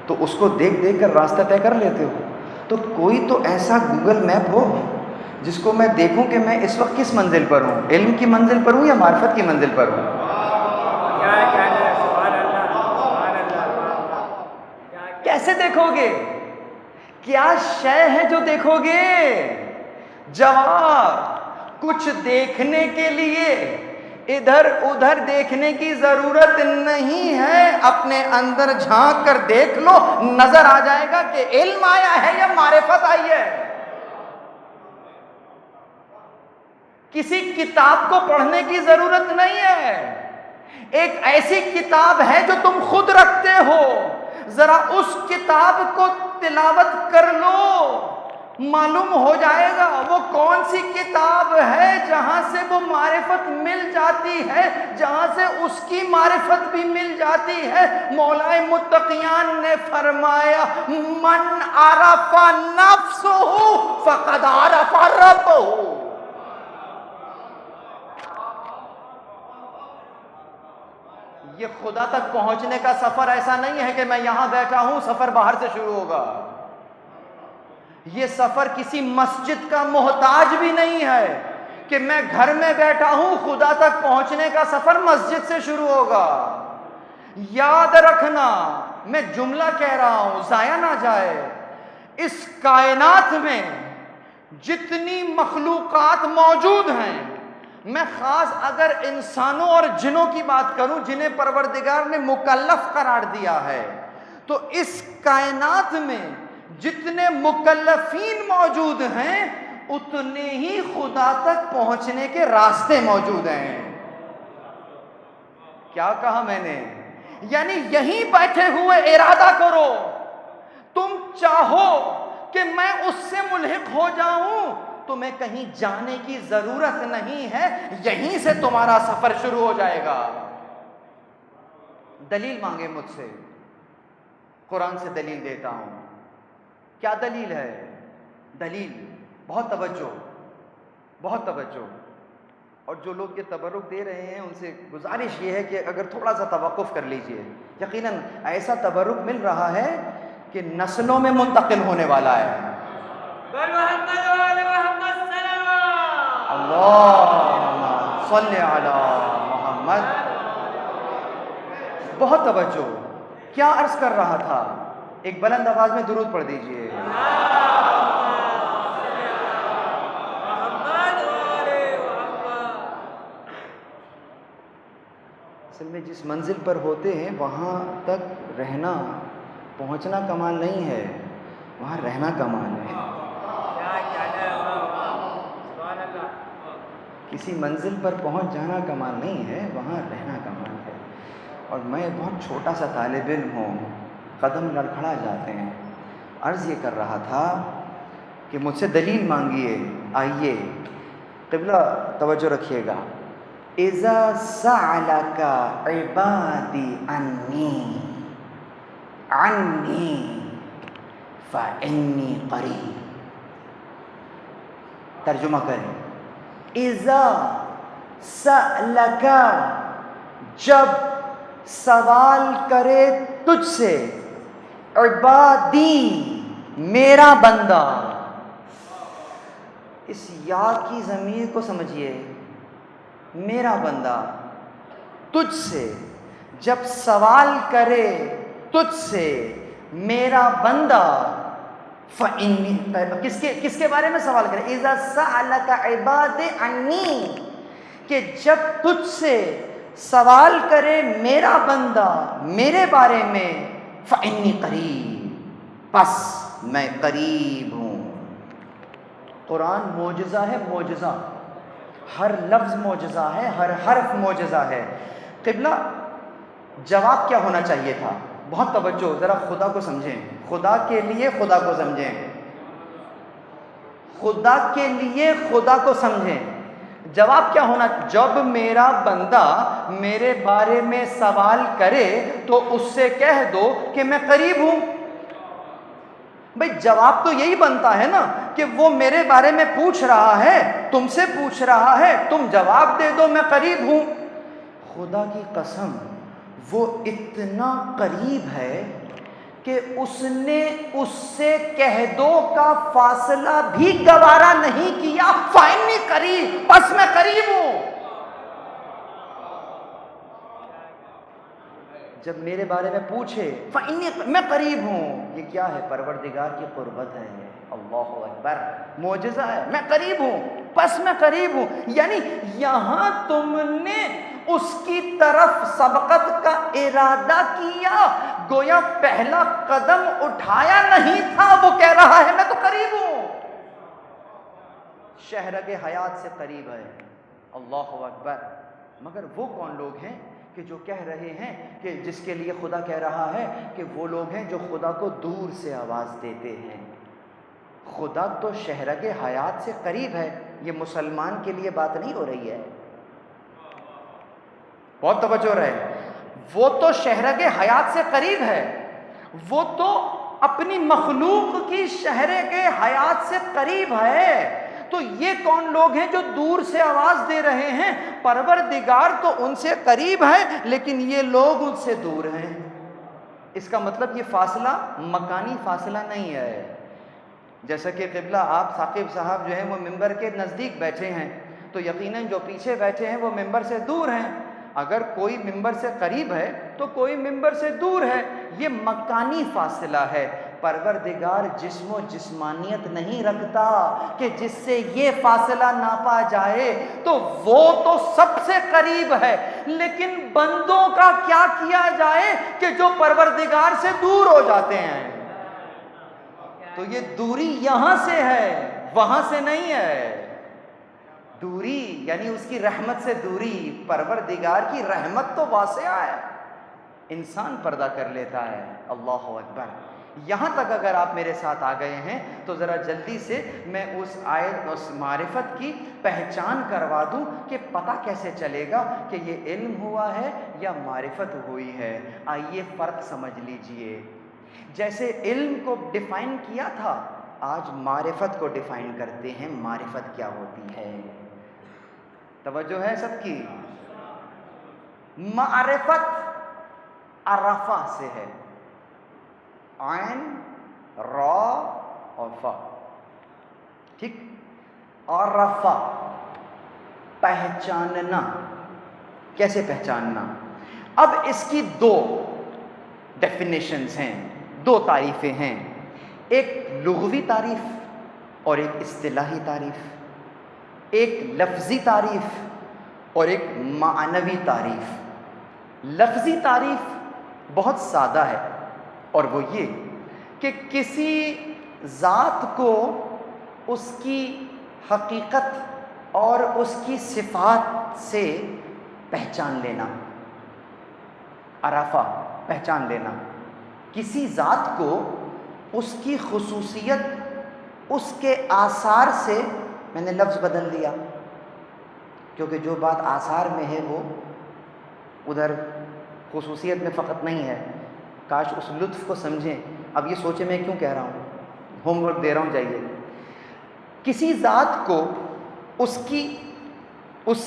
تو اس کو دیکھ دیکھ کر راستہ طے کر لیتے ہو. تو کوئی تو ایسا گوگل میپ ہو جس کو میں دیکھوں کہ میں اس وقت کس منزل پر ہوں, علم کی منزل پر ہوں یا معرفت کی منزل پر ہوں. کیسے دیکھو گے؟ کیا شے ہے جو دیکھو گے؟ جواب, کچھ دیکھنے کے لیے ادھر ادھر دیکھنے کی ضرورت نہیں ہے. اپنے اندر جھانک کر دیکھ لو, نظر آ جائے گا کہ علم آیا ہے یا معرفت آئی ہے. کسی کتاب کو پڑھنے کی ضرورت نہیں ہے. ایک ایسی کتاب ہے جو تم خود رکھتے ہو, ذرا اس کتاب کو تلاوت کر لو, معلوم ہو جائے گا وہ کون سی کتاب ہے جہاں سے وہ معرفت مل جاتی ہے, جہاں سے اس کی معرفت بھی مل جاتی ہے. مولا متقیان نے فرمایا, من عرف نفسہ فقد عرف ربہ. یہ خدا تک پہنچنے کا سفر ایسا نہیں ہے کہ میں یہاں بیٹھا ہوں سفر باہر سے شروع ہوگا. یہ سفر کسی مسجد کا محتاج بھی نہیں ہے کہ میں گھر میں بیٹھا ہوں خدا تک پہنچنے کا سفر مسجد سے شروع ہوگا. یاد رکھنا، میں جملہ کہہ رہا ہوں ضائع نہ جائے، اس کائنات میں جتنی مخلوقات موجود ہیں، میں خاص اگر انسانوں اور جنوں کی بات کروں جنہیں پروردگار نے مکلف قرار دیا ہے، تو اس کائنات میں جتنے مکلفین موجود ہیں اتنے ہی خدا تک پہنچنے کے راستے موجود ہیں۔ کیا کہا میں نے؟ یعنی یہیں بیٹھے ہوئے ارادہ کرو، تم چاہو کہ میں اس سے ملحق ہو جاؤں، تمہیں کہیں جانے کی ضرورت نہیں ہے، یہیں سے تمہارا سفر شروع ہو جائے گا۔ دلیل مانگے مجھ سے، قرآن سے دلیل دیتا ہوں۔ کیا دلیل ہے؟ دلیل بہت توجہ، بہت توجہ۔ اور جو لوگ یہ تبرک دے رہے ہیں ان سے گزارش یہ ہے کہ اگر تھوڑا سا توقف کر لیجئے، یقیناً ایسا تبرک مل رہا ہے کہ نسلوں میں منتقل ہونے والا ہے۔ اللہم صلی علی محمد۔ بہت توجہ۔ کیا عرض کر رہا تھا؟ ایک بلند آواز میں درود پڑھ دیجئے۔ اصل میں جس منزل پر ہوتے ہیں وہاں تک رہنا، پہنچنا کمال نہیں ہے، وہاں رہنا کمال ہے۔ کسی منزل پر پہنچ جانا کمال نہیں ہے، وہاں رہنا کمال ہے۔ اور میں بہت چھوٹا سا طالب علم ہوں، قدم لڑکھڑا جاتے ہیں۔ عرض یہ کر رہا تھا کہ مجھ سے دلیل مانگیے۔ آئیے قبلہ توجہ رکھیے گا۔ اذا سألك عبادی عنی فإنی قریب۔ ترجمہ کریں۔ اذا سألك، جب سوال کرے تجھ سے، عبادی، میرا بندہ۔ اس یا کی ضمیر کو سمجھیے، میرا بندہ تجھ سے جب سوال کرے تجھ سے میرا بندہ، فإنی، کس کے بارے میں سوال کرے؟ اذا سألک عباد عنی، کہ جب تجھ سے سوال کرے میرا بندہ میرے بارے میں، فإنی قریب، پس میں قریب ہوں۔ قرآن معجزہ ہے، معجزہ، ہر لفظ معجزہ ہے، ہر حرف معجزہ ہے۔ قبلہ جواب کیا ہونا چاہیے تھا؟ بہت توجہ، ذرا خدا کو سمجھیں، خدا کے لیے خدا کو سمجھیں، خدا کے لیے خدا کو سمجھیں۔ جواب کیا ہونا؟ جب میرا بندہ میرے بارے میں سوال کرے تو اس سے کہہ دو کہ میں قریب ہوں۔ بھئی جواب تو یہی بنتا ہے نا کہ وہ میرے بارے میں پوچھ رہا ہے، تم سے پوچھ رہا ہے، تم جواب دے دو میں قریب ہوں۔ خدا کی قسم وہ اتنا قریب ہے کہ اس نے اس سے کہہ دو کا فاصلہ بھی گوارا نہیں کیا، فإنی قریب، بس میں قریب ہوں۔ جب میرے بارے میں پوچھے فإنی، میں قریب ہوں، یہ کیا ہے؟ پروردگار کی قربت ہے۔ اللہ اکبر، معجزہ ہے، میں قریب ہوں، بس میں قریب ہوں۔ یعنی یہاں تم نے اس کی طرف سبقت کا ارادہ کیا، گویا پہلا قدم اٹھایا نہیں تھا، وہ کہہ رہا ہے میں تو قریب ہوں، شہرگ حیات سے قریب ہے۔ اللہ اکبر۔ مگر وہ کون لوگ ہیں کہ جو کہہ رہے ہیں کہ جس کے لیے خدا کہہ رہا ہے کہ وہ لوگ ہیں جو خدا کو دور سے آواز دیتے ہیں۔ خدا تو شہرگ حیات سے قریب ہے، یہ مسلمان کے لیے بات نہیں ہو رہی ہے، بہت توجہ رہے۔ وہ تو شہرگ حیات سے قریب ہے، وہ تو اپنی مخلوق کی شہرگ حیات سے قریب ہے۔ تو یہ کون لوگ ہیں جو دور سے آواز دے رہے ہیں؟ پروردگار تو ان سے قریب ہے لیکن یہ لوگ ان سے دور ہیں۔ اس کا مطلب یہ فاصلہ مکانی فاصلہ نہیں ہے۔ جیسا کہ قبلہ آپ ثاقب صاحب جو ہیں وہ ممبر کے نزدیک بیٹھے ہیں تو یقیناً جو پیچھے بیٹھے ہیں وہ ممبر سے دور ہیں۔ اگر کوئی ممبر سے قریب ہے تو کوئی ممبر سے دور ہے، یہ مکانی فاصلہ ہے۔ پروردگار جسم و جسمانیت نہیں رکھتا کہ جس سے یہ فاصلہ ناپا جائے، تو وہ تو سب سے قریب ہے، لیکن بندوں کا کیا کیا جائے کہ جو پروردگار سے دور ہو جاتے ہیں۔ تو یہ دوری یہاں سے ہے، وہاں سے نہیں ہے۔ دوری یعنی اس کی رحمت سے دوری، پروردگار کی رحمت تو واسعہ ہے، انسان پردہ کر لیتا ہے۔ اللہ اکبر۔ یہاں تک اگر آپ میرے ساتھ آ گئے ہیں تو ذرا جلدی سے میں اس آیت، اس معرفت کی پہچان کروا دوں کہ پتہ کیسے چلے گا کہ یہ علم ہوا ہے یا معرفت ہوئی ہے۔ آئیے فرق سمجھ لیجئے۔ جیسے علم کو ڈیفائن کیا تھا، آج معرفت کو ڈیفائن کرتے ہیں۔ معرفت کیا ہوتی ہے؟ توجہ ہے سب کی؟ معرفت عرفہ سے ہے، عین را اور فا، ٹھیک؟ عرفہ پہچاننا۔ کیسے پہچاننا؟ اب اس کی دو ڈیفینیشنز ہیں، دو تعریفیں ہیں، ایک لغوی تعریف اور ایک اصطلاحی تعریف، ایک لفظی تعریف اور ایک معنوی تعریف۔ لفظی تعریف بہت سادہ ہے، اور وہ یہ کہ کسی ذات کو اس کی حقیقت اور اس کی صفات سے پہچان لینا۔ عرفہ پہچان لینا، کسی ذات کو اس کی خصوصیت، اس کے آثار سے، میں نے لفظ بدل دیا کیونکہ جو بات آثار میں ہے وہ ادھر خصوصیت میں فقط نہیں ہے۔ کاش اس لطف کو سمجھیں۔ اب یہ سوچیں میں کیوں کہہ رہا ہوں، ہوم ورک دے رہا ہوں، جائیے۔ کسی ذات کو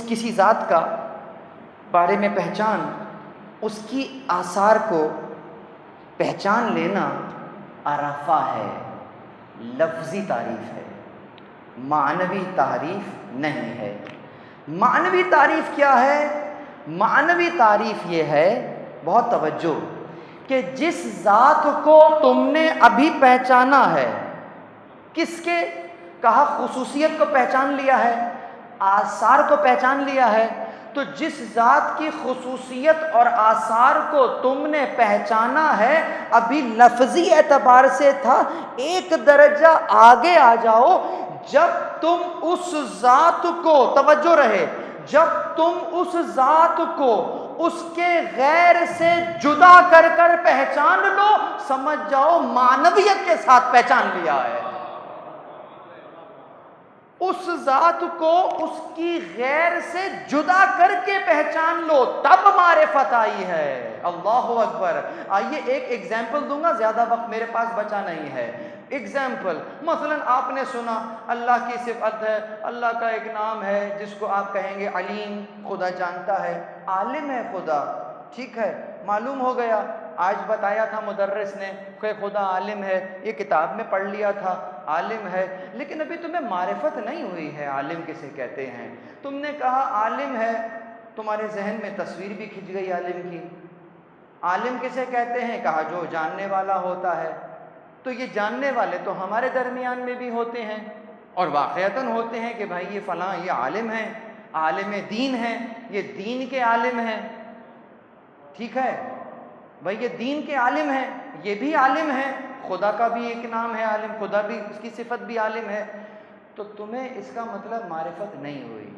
کسی ذات کا بارے میں پہچان، اس کی آثار کو پہچان لینا عرفہ ہے، لفظی تعریف ہے، معنوی تعریف نہیں ہے۔ معنوی تعریف کیا ہے؟ معنوی تعریف یہ ہے، بہت توجہ، کہ جس ذات کو تم نے ابھی پہچانا ہے، کس کے؟ کہا خصوصیت کو پہچان لیا ہے، آثار کو پہچان لیا ہے، تو جس ذات کی خصوصیت اور آثار کو تم نے پہچانا ہے، ابھی لفظی اعتبار سے تھا، ایک درجہ آگے آ جاؤ، جب تم اس ذات کو، توجہ رہے، جب تم اس ذات کو اس کے غیر سے جدا کر کر پہچان لو، سمجھ جاؤ معنویت کے ساتھ پہچان لیا ہے۔ اس ذات کو اس کی غیر سے جدا کر کے پہچان لو، تب معرفت آئی ہے۔ اللہ اکبر۔ آئیے ایک ایگزامپل دوں گا، زیادہ وقت میرے پاس بچا نہیں ہے۔ ایگزامپل، مثلا آپ نے سنا اللہ کی صفت ہے، اللہ کا ایک نام ہے جس کو آپ کہیں گے علیم، خدا جانتا ہے، عالم ہے خدا، ٹھیک ہے، معلوم ہو گیا۔ آج بتایا تھا مدرس نے کہ خدا عالم ہے، یہ کتاب میں پڑھ لیا تھا، عالم ہے، لیکن ابھی تمہیں معرفت نہیں ہوئی ہے عالم کسے کہتے ہیں۔ تم نے کہا عالم ہے، تمہارے ذہن میں تصویر بھی کھنچ گئی عالم کی۔ عالم کسے کہتے ہیں؟ کہا جو جاننے والا ہوتا ہے۔ تو یہ جاننے والے تو ہمارے درمیان میں بھی ہوتے ہیں، اور واقعتاً ہوتے ہیں کہ بھائی یہ فلاں یہ عالم ہے، عالم دین ہے، یہ دین کے عالم ہیں، ٹھیک ہے بھائی، یہ دین کے عالم ہیں، یہ بھی عالم ہے، خدا کا بھی ایک نام ہے عالم، خدا بھی، اس کی صفت بھی عالم ہے۔ تو تمہیں اس کا مطلب معرفت نہیں ہوئی،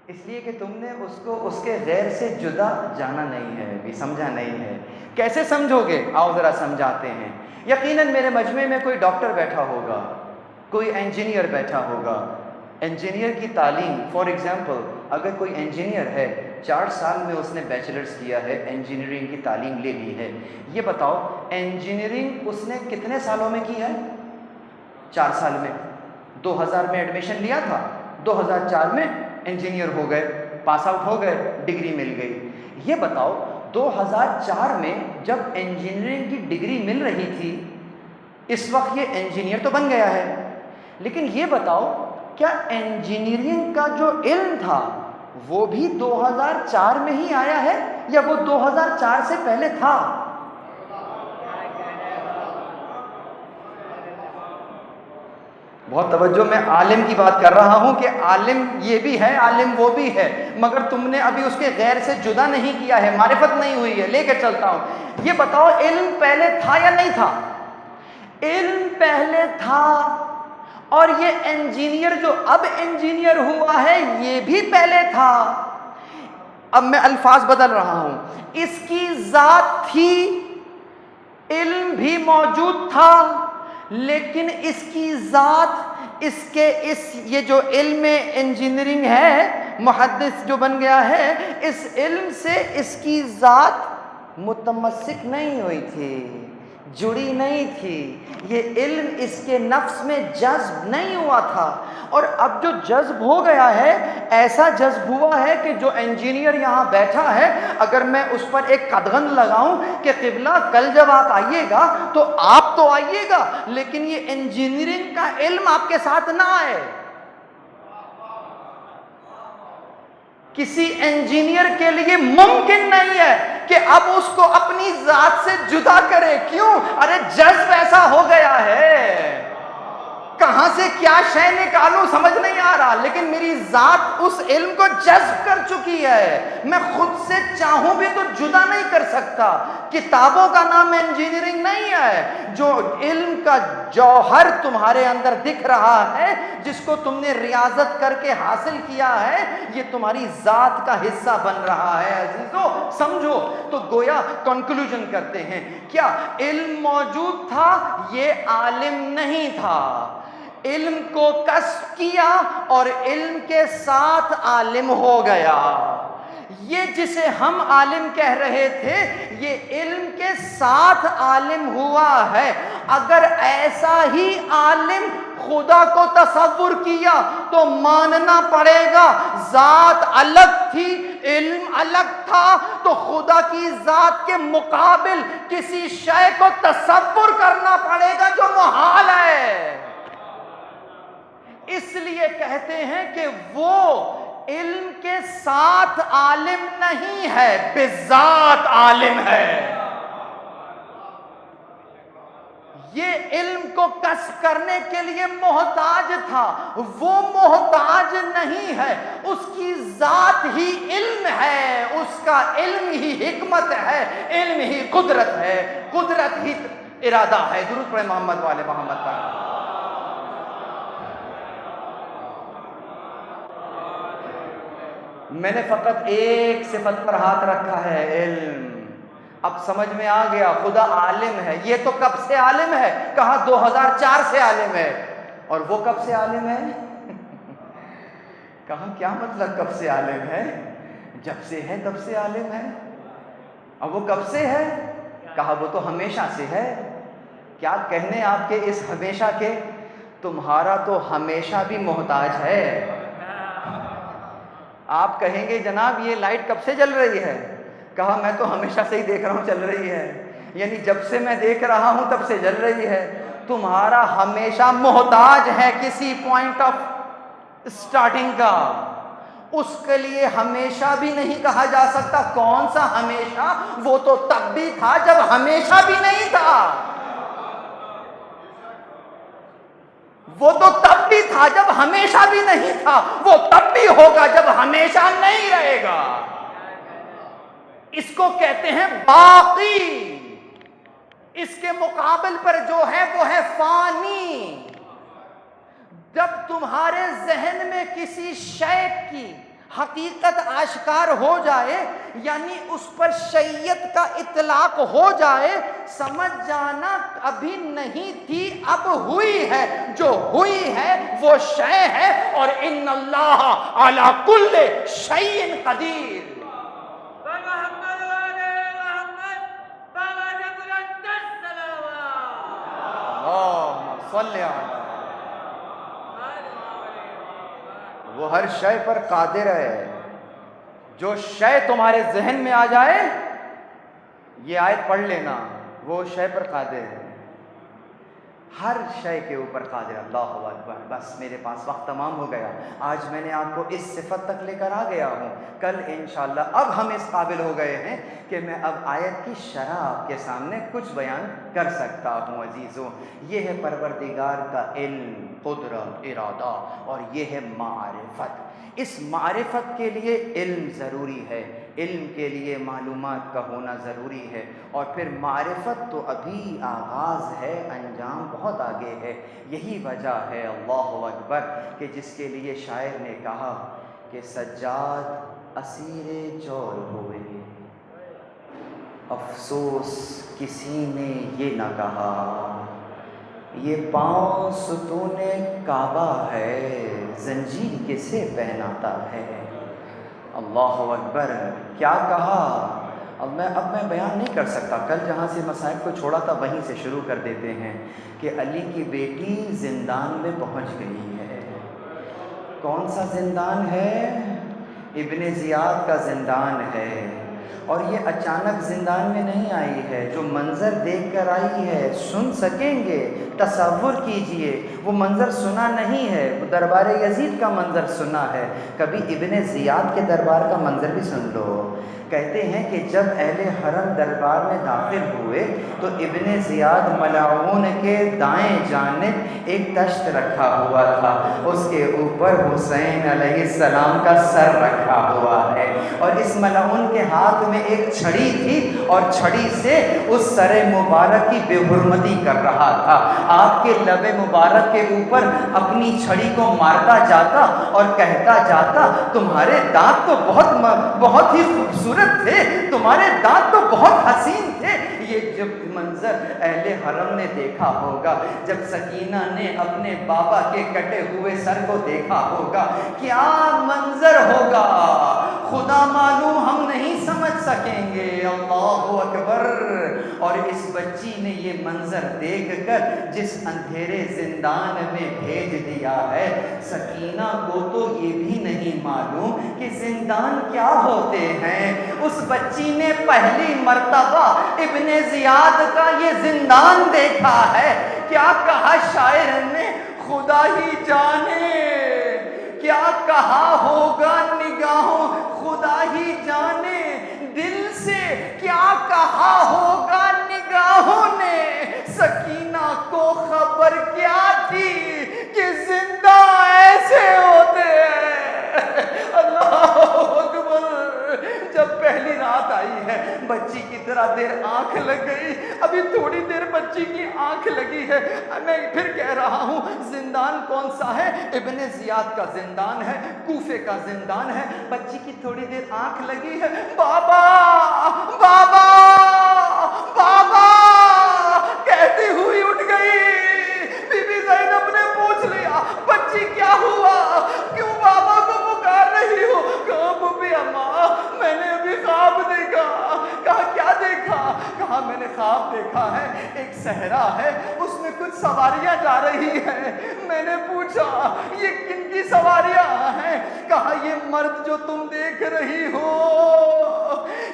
اس لیے کہ تم نے اس کو اس کے غیر سے جدا جانا نہیں ہے، بھی سمجھا نہیں ہے۔ کیسے سمجھو گے؟ آؤ ذرا سمجھاتے ہیں۔ یقیناً میرے مجمع میں کوئی ڈاکٹر بیٹھا ہوگا، کوئی انجینئر بیٹھا ہوگا۔ انجینئر کی تعلیم، فار ایگزامپل، اگر کوئی انجینئر ہے، 4 سال میں اس نے بیچلرز کیا ہے، انجینئرنگ کی تعلیم لے لی ہے، یہ بتاؤ انجینئرنگ اس نے کتنے سالوں میں کی ہے؟ 4 سال میں۔ 2000 میں ایڈمیشن لیا تھا، 2004 میں انجینئر ہو گئے، پاس آؤٹ ہو گئے، ڈگری مل گئی۔ یہ بتاؤ 2004 میں جب انجینئرنگ کی ڈگری مل رہی تھی، اس وقت یہ انجینئر تو بن گیا ہے، لیکن یہ بتاؤ کیا انجینئرنگ کا جو علم تھا وہ بھی 2004 میں ہی آیا ہے یا وہ 2004 سے پہلے تھا؟ بہت توجہ، میں عالم کی بات کر رہا ہوں کہ عالم یہ بھی ہے، عالم وہ بھی ہے، مگر تم نے ابھی اس کے غیر سے جدا نہیں کیا ہے، معرفت نہیں ہوئی ہے۔ لے کے چلتا ہوں، یہ بتاؤ علم پہلے تھا یا نہیں تھا؟ علم پہلے تھا، اور یہ انجینئر جو اب انجینئر ہوا ہے یہ بھی پہلے تھا۔ اب میں الفاظ بدل رہا ہوں، اس کی ذات تھی، علم بھی موجود تھا، لیکن اس کی ذات، یہ جو علم انجینئرنگ ہے، محدث جو بن گیا ہے، اس علم سے اس کی ذات متمسک نہیں ہوئی تھی، جڑی نہیں تھی، یہ علم اس کے نفس میں جذب نہیں ہوا تھا۔ اور اب جو جذب ہو گیا ہے، ایسا جذب ہوا ہے کہ جو انجینئر یہاں بیٹھا ہے، اگر میں اس پر ایک قدغن لگاؤں کہ قبلہ کل جب آپ آئیے گا تو آپ تو آئیے گا، لیکن یہ انجینئرنگ کا علم آپ کے ساتھ نہ آئے۔ کسی انجینئر کے لیے ممکن نہیں ہے کہ اب اس کو اپنی ذات سے جدا کرے۔ کیوں؟ ارے جذب ایسا ہو گیا ہے، کہاں سے کیا شے نکالوں سمجھ نہیں آ رہا، لیکن میری ذات اس علم کو جذب کر چکی ہے، میں خود سے چاہوں بھی تو جدا نہیں کر سکتا۔ کتابوں کا نام انجینئرنگ نہیں ہے، جو علم کا جوہر تمہارے اندر دکھ رہا ہے، جس کو تم نے ریاضت کر کے حاصل کیا ہے، یہ تمہاری ذات کا حصہ بن رہا ہے۔ عزیزو سمجھو، تو گویا کنکلوژن کرتے ہیں، کیا علم موجود تھا؟ یہ عالم نہیں تھا، علم کو کسب کیا اور علم کے ساتھ عالم ہو گیا۔ یہ جسے ہم عالم کہہ رہے تھے، یہ علم کے ساتھ عالم ہوا ہے۔ اگر ایسا ہی عالم خدا کو تصور کیا تو ماننا پڑے گا ذات الگ تھی، علم الگ تھا، تو خدا کی ذات کے مقابل کسی شے کو تصور کرنا پڑے گا جو محال ہے۔ اس لیے کہتے ہیں کہ وہ علم کے ساتھ عالم نہیں ہے، بذات عالم ہے۔ یہ علم کو کسب کرنے کے لیے محتاج تھا، وہ محتاج نہیں ہے، اس کی ذات ہی علم ہے، اس کا علم ہی حکمت ہے، علم ہی قدرت ہے، قدرت ہی ارادہ ہے۔ درود پڑھیں محمد والے محمد پر۔ میں نے فقط ایک صفت پر ہاتھ رکھا ہے، علم۔ اب سمجھ میں آ گیا، خدا عالم ہے۔ یہ تو کب سے عالم ہے؟ کہا 2004 سے عالم ہے۔ اور وہ کب سے عالم ہے؟ کہا کیا مطلب کب سے عالم ہے؟ جب سے ہے تب سے عالم ہے۔ اب وہ کب سے ہے؟ کہا وہ تو ہمیشہ سے ہے۔ کیا کہنے آپ کے اس ہمیشہ کے؟ تمہارا تو ہمیشہ بھی محتاج ہے۔ آپ کہیں گے جناب یہ لائٹ کب سے جل رہی ہے؟ کہا میں تو ہمیشہ سے ہی دیکھ رہا ہوں چل رہی ہے، یعنی جب سے میں دیکھ رہا ہوں تب سے جل رہی ہے۔ تمہارا ہمیشہ محتاج ہے کسی پوائنٹ آف سٹارٹنگ کا، اس کے لیے ہمیشہ بھی نہیں کہا جا سکتا۔ کون سا ہمیشہ؟ وہ تو تب بھی تھا جب ہمیشہ بھی نہیں تھا، وہ تو تب بھی تھا جب ہمیشہ بھی نہیں تھا، وہ تب بھی ہوگا جب ہمیشہ نہیں رہے گا۔ اس کو کہتے ہیں باقی۔ اس کے مقابل پر جو ہے وہ ہے فانی۔ جب تمہارے ذہن میں کسی شے کی حقیقت آشکار ہو جائے، یعنی اس پر شیعت کا اطلاق ہو جائے، سمجھ جانا ابھی نہیں تھی اب ہوئی ہے، جو ہوئی ہے وہ شے ہے، اور ان اللہ علی کل شیء قدیر۔ وہ ہر شے پر قادر ہے۔ جو شے تمہارے ذہن میں آ جائے، یہ آیت پڑھ لینا، وہ شے پر قادر ہے۔ ہر شے کے اوپر قادر. اللہ اکبر. بس میرے پاس وقت تمام ہو گیا. آج میں نے آپ کو اس صفت تک لے کر آ گیا ہوں. کل انشاءاللہ اب ہم اس قابل ہو گئے ہیں کہ میں اب آیت کی شرح آپ کے سامنے کچھ بیان کر سکتا ہوں. عزیزوں، یہ ہے پروردگار کا علم، قدرت، ارادہ، اور یہ ہے معرفت. اس معرفت کے لیے علم ضروری ہے، علم کے لیے معلومات کا ہونا ضروری ہے، اور پھر معرفت تو ابھی آغاز ہے، انجام بہت آگے ہے. یہی وجہ ہے اللہ اکبر کہ جس کے لیے شاعر نے کہا کہ سجاد اسیر جور ہوئے، افسوس کسی نے یہ نہ کہا، یہ پاؤں ستون کعبہ ہے، زنجیر کسے پہناتا ہے. اللہ اکبر. کیا کہا؟ اب میں بیان نہیں کر سکتا. کل جہاں سے مسائل کو چھوڑا تھا وہیں سے شروع کر دیتے ہیں کہ علی کی بیٹی زندان میں پہنچ گئی ہے. کون سا زندان ہے؟ ابن زیاد کا زندان ہے. اور یہ اچانک زندان میں نہیں آئی ہے، جو منظر دیکھ کر آئی ہے. سن سکیں گے؟ تصور کیجئے، وہ منظر سنا نہیں ہے، وہ دربار یزید کا منظر سنا ہے. کبھی ابن زیاد کے دربار کا منظر بھی سن لو. کہتے ہیں کہ جب اہل حرم دربار میں داخل ہوئے تو ابن زیاد ملعون کے دائیں جانب ایک تشت رکھا ہوا تھا، اس کے اوپر حسین علیہ السلام کا سر رکھا ہوا ہے، اور اس ملعون کے ہاتھ میں ایک چھڑی تھی، اور چھڑی سے اس سر مبارک کی بے حرمتی کر رہا تھا. آپ کے لب مبارک کے اوپر اپنی چھڑی کو مارتا جاتا اور کہتا جاتا تمہارے دانت تو بہت ہی خوبصورت تھے، تمہارے دانت تو بہت حسین تھے. یہ جب منظر اہل حرم نے دیکھا ہوگا، جب سکینہ نے اپنے بابا کے کٹے ہوئے سر کو دیکھا ہوگا، کیا منظر ہوگا خدا معلوم، ہم نہیں سمجھ سکیں گے. اللہ اکبر. اور اس بچی نے یہ منظر دیکھ کر جس اندھیرے زندان میں بھیج دیا ہے، سکینہ کو تو یہ بھی نہیں معلوم کہ زندان کیا ہوتے ہیں. اس بچی نے پہلی مرتبہ ابن زیاد کا یہ زندان دیکھا ہے. کیا کہا شاعر نے؟ خدا ہی جانے کیا کہا ہوگا نگاہوں، خدا ہی جانے دل سے کیا کہا ہوگا نگاہوں نے. سکینہ کو خبر کیا تھی کہ زندہ ایسے ہوتے ہیں. اللہ اکبر. جب پہلی رات آئی ہے، بچی کی طرح دیر آنکھ لگ گئی. ابھی تھوڑی دیر بچی کی آنکھ لگی ہے. میں پھر کہہ رہا ہوں، زندان کون سا ہے؟ ابن زیاد کا زندان ہے، کوفے کا زندان ہے. بچی کی تھوڑی دیر آنکھ لگی ہے. بابا بابا بابا کہتی ہوئی اٹھ گئی. بی بی زینب نے پوچھ لیا، بچی کیا ہوا؟ کیوں بابا کو پکار رہی ہو؟ کہا بوبی اماں میں نے ابھی خواب دیکھا. کہا کیا دیکھا؟ کہا میں نے خواب دیکھا ہے، ایک صحرا ہے، اس میں کچھ سواریاں جا رہی ہیں. میں نے پوچھا یہ کن کی سواریاں ہیں؟ کہا یہ مرد جو تم دیکھ رہی ہو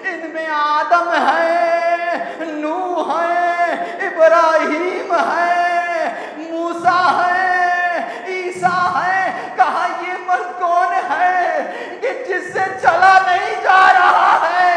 ان میں آدم ہے، نوح ہے، ابراہیم ہے، موسیٰ ہے، عیسیٰ ہے. کہا یہ مرد کون ہے کہ جس سے چلا نہیں جا رہا ہے؟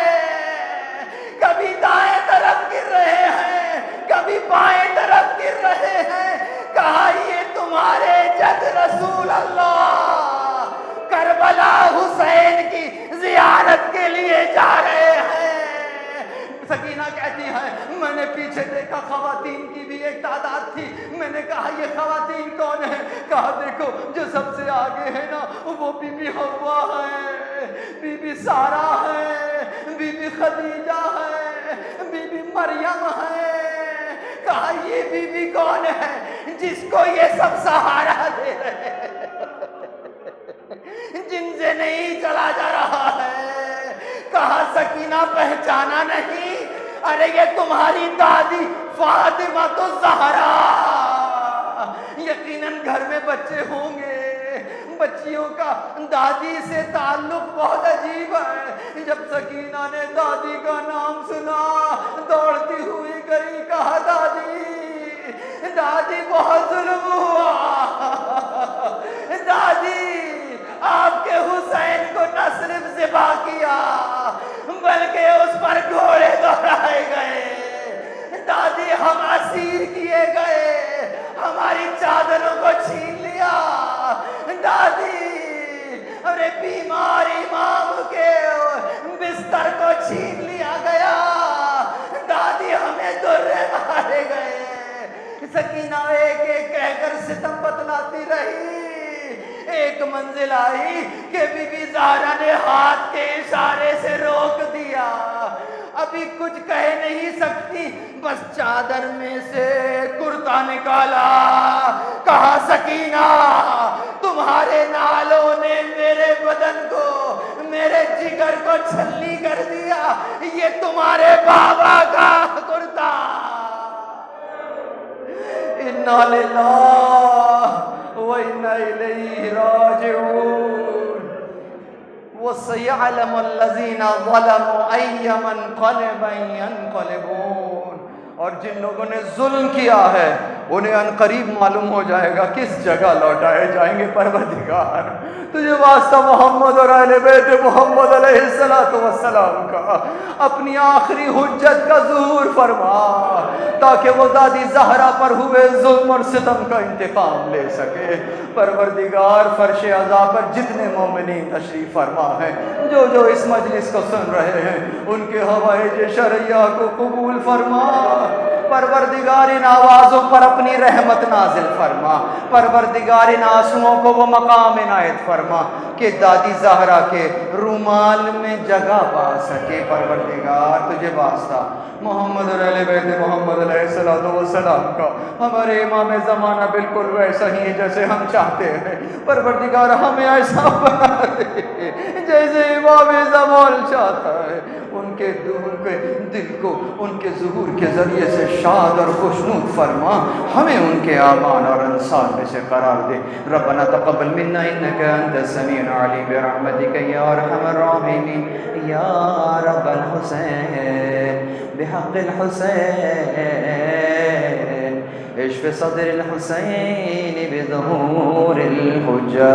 کبھی دائیں طرف گر رہے ہیں، کبھی بائیں طرف گر رہے ہیں. کہا یہ تمہارے جد رسول اللہ کربلا حسین کی زیارت کے لیے جا رہے ہیں. سکینہ کہتی ہے میں نے پیچھے دیکھا، خواتین کی بھی ایک تعداد تھی. میں نے کہا یہ خواتین کون ہیں؟ کہا دیکھو جو سب سے آگے ہے نا وہ بی بی حوا ہے، بی بی سارہ ہے، بی بی خدیجہ ہے، بی بی مریم ہے. کہا یہ بی بی کون ہے جس کو یہ سب سہارا دے رہے ہیں، جن سے نہیں چلا جا رہا ہے؟ کہا سکینہ پہچانا نہیں؟ ارے یہ تمہاری دادی فاطمہ الزہرا. یقیناً گھر میں بچے ہوں گے، بچیوں کا دادی سے تعلق بہت عجیب ہے. جب سکینہ نے دادی کا نام سنا دوڑتی ہوئی گئی. کہا دادی دادی بہت ظلم ہوا، دادی آپ کے حسین کو نہ صرف ذبح کیا بلکہ اس پر گھوڑے دوڑائے گئے، دادی ہم اسیر کیے گئے، ہماری چادروں کو چھین لیا، دادی ارے بیمار امام کے بستر کو چھین لیا گیا، دادی ہمیں درے مارے گئے۔ سکینہ ایک ایک کہہ کر ستم بتلاتی رہی، ایک منزل آئی کہ بی بی زہرا نے ہاتھ کے اشارے سے روک دیا، ابھی کچھ کہہ نہیں سکتی، بس چادر میں سے کرتا نکالا، کہا سکینہ تمہارے نالوں نے میرے بدن کو، میرے جگر کو چھلنی کر دیا، یہ تمہارے بابا کا کرتا۔ اِنَّا لِلَّهِ وَإِنَّا إِلَيْهِ راجعون۔ وَسَيَعْلَمُ الَّذِينَ ظَلَمُوا أَيَّ مُنقَلِبٍ يَنقَلِبُونَ، اور جن لوگوں نے ظلم کیا ہے انہیں ان قریب معلوم ہو جائے گا کس جگہ لوٹائے جائیں گے۔ پروردگار تجھے واسطہ محمد اور اہل بیت محمد علیہ السلام کا اپنی آخری حجت کا ظہور فرما تاکہ وہ دادی زہرا پر ہوئے ظلم اور ستم کا انتقام لے سکے۔ پروردگار فرش عزا پر جتنے مومنین تشریف فرما ہیں، جو جو اس مجلس کو سن رہے ہیں، ان کے حوائج شرعیہ کو قبول فرما۔ پروردگار ان آوازوں پر اپنی رحمت نازل فرما، پروردگار ان آنسوؤں کو وہ مقام عنایت فرما کہ دادی زہرا کے رومال میں جگہ پا سکے۔ پروردگار تجھے واسطہ محمد اور اہل بیت محمد علیہ السلام کا ہمارے امام زمانہ بالکل ویسا ہی ہے جیسے ہم چاہتے ہیں۔ پروردگار ہمیں ایسا بنا دے جیسے امام زمان چاہتا ہے، ان کے دل کو ان کے ظہور کے ذریعے سے شاد اور خوشنود فرما، ہمیں ان کے اعمال اور انصار میں سے قرار دے۔ ربنا تقبل منا انك انت السميع العليم برحمتك يا ارحم الراحمين یا رب الحسین بحق الحسین اشف صدر الحسین بظهور الحجة۔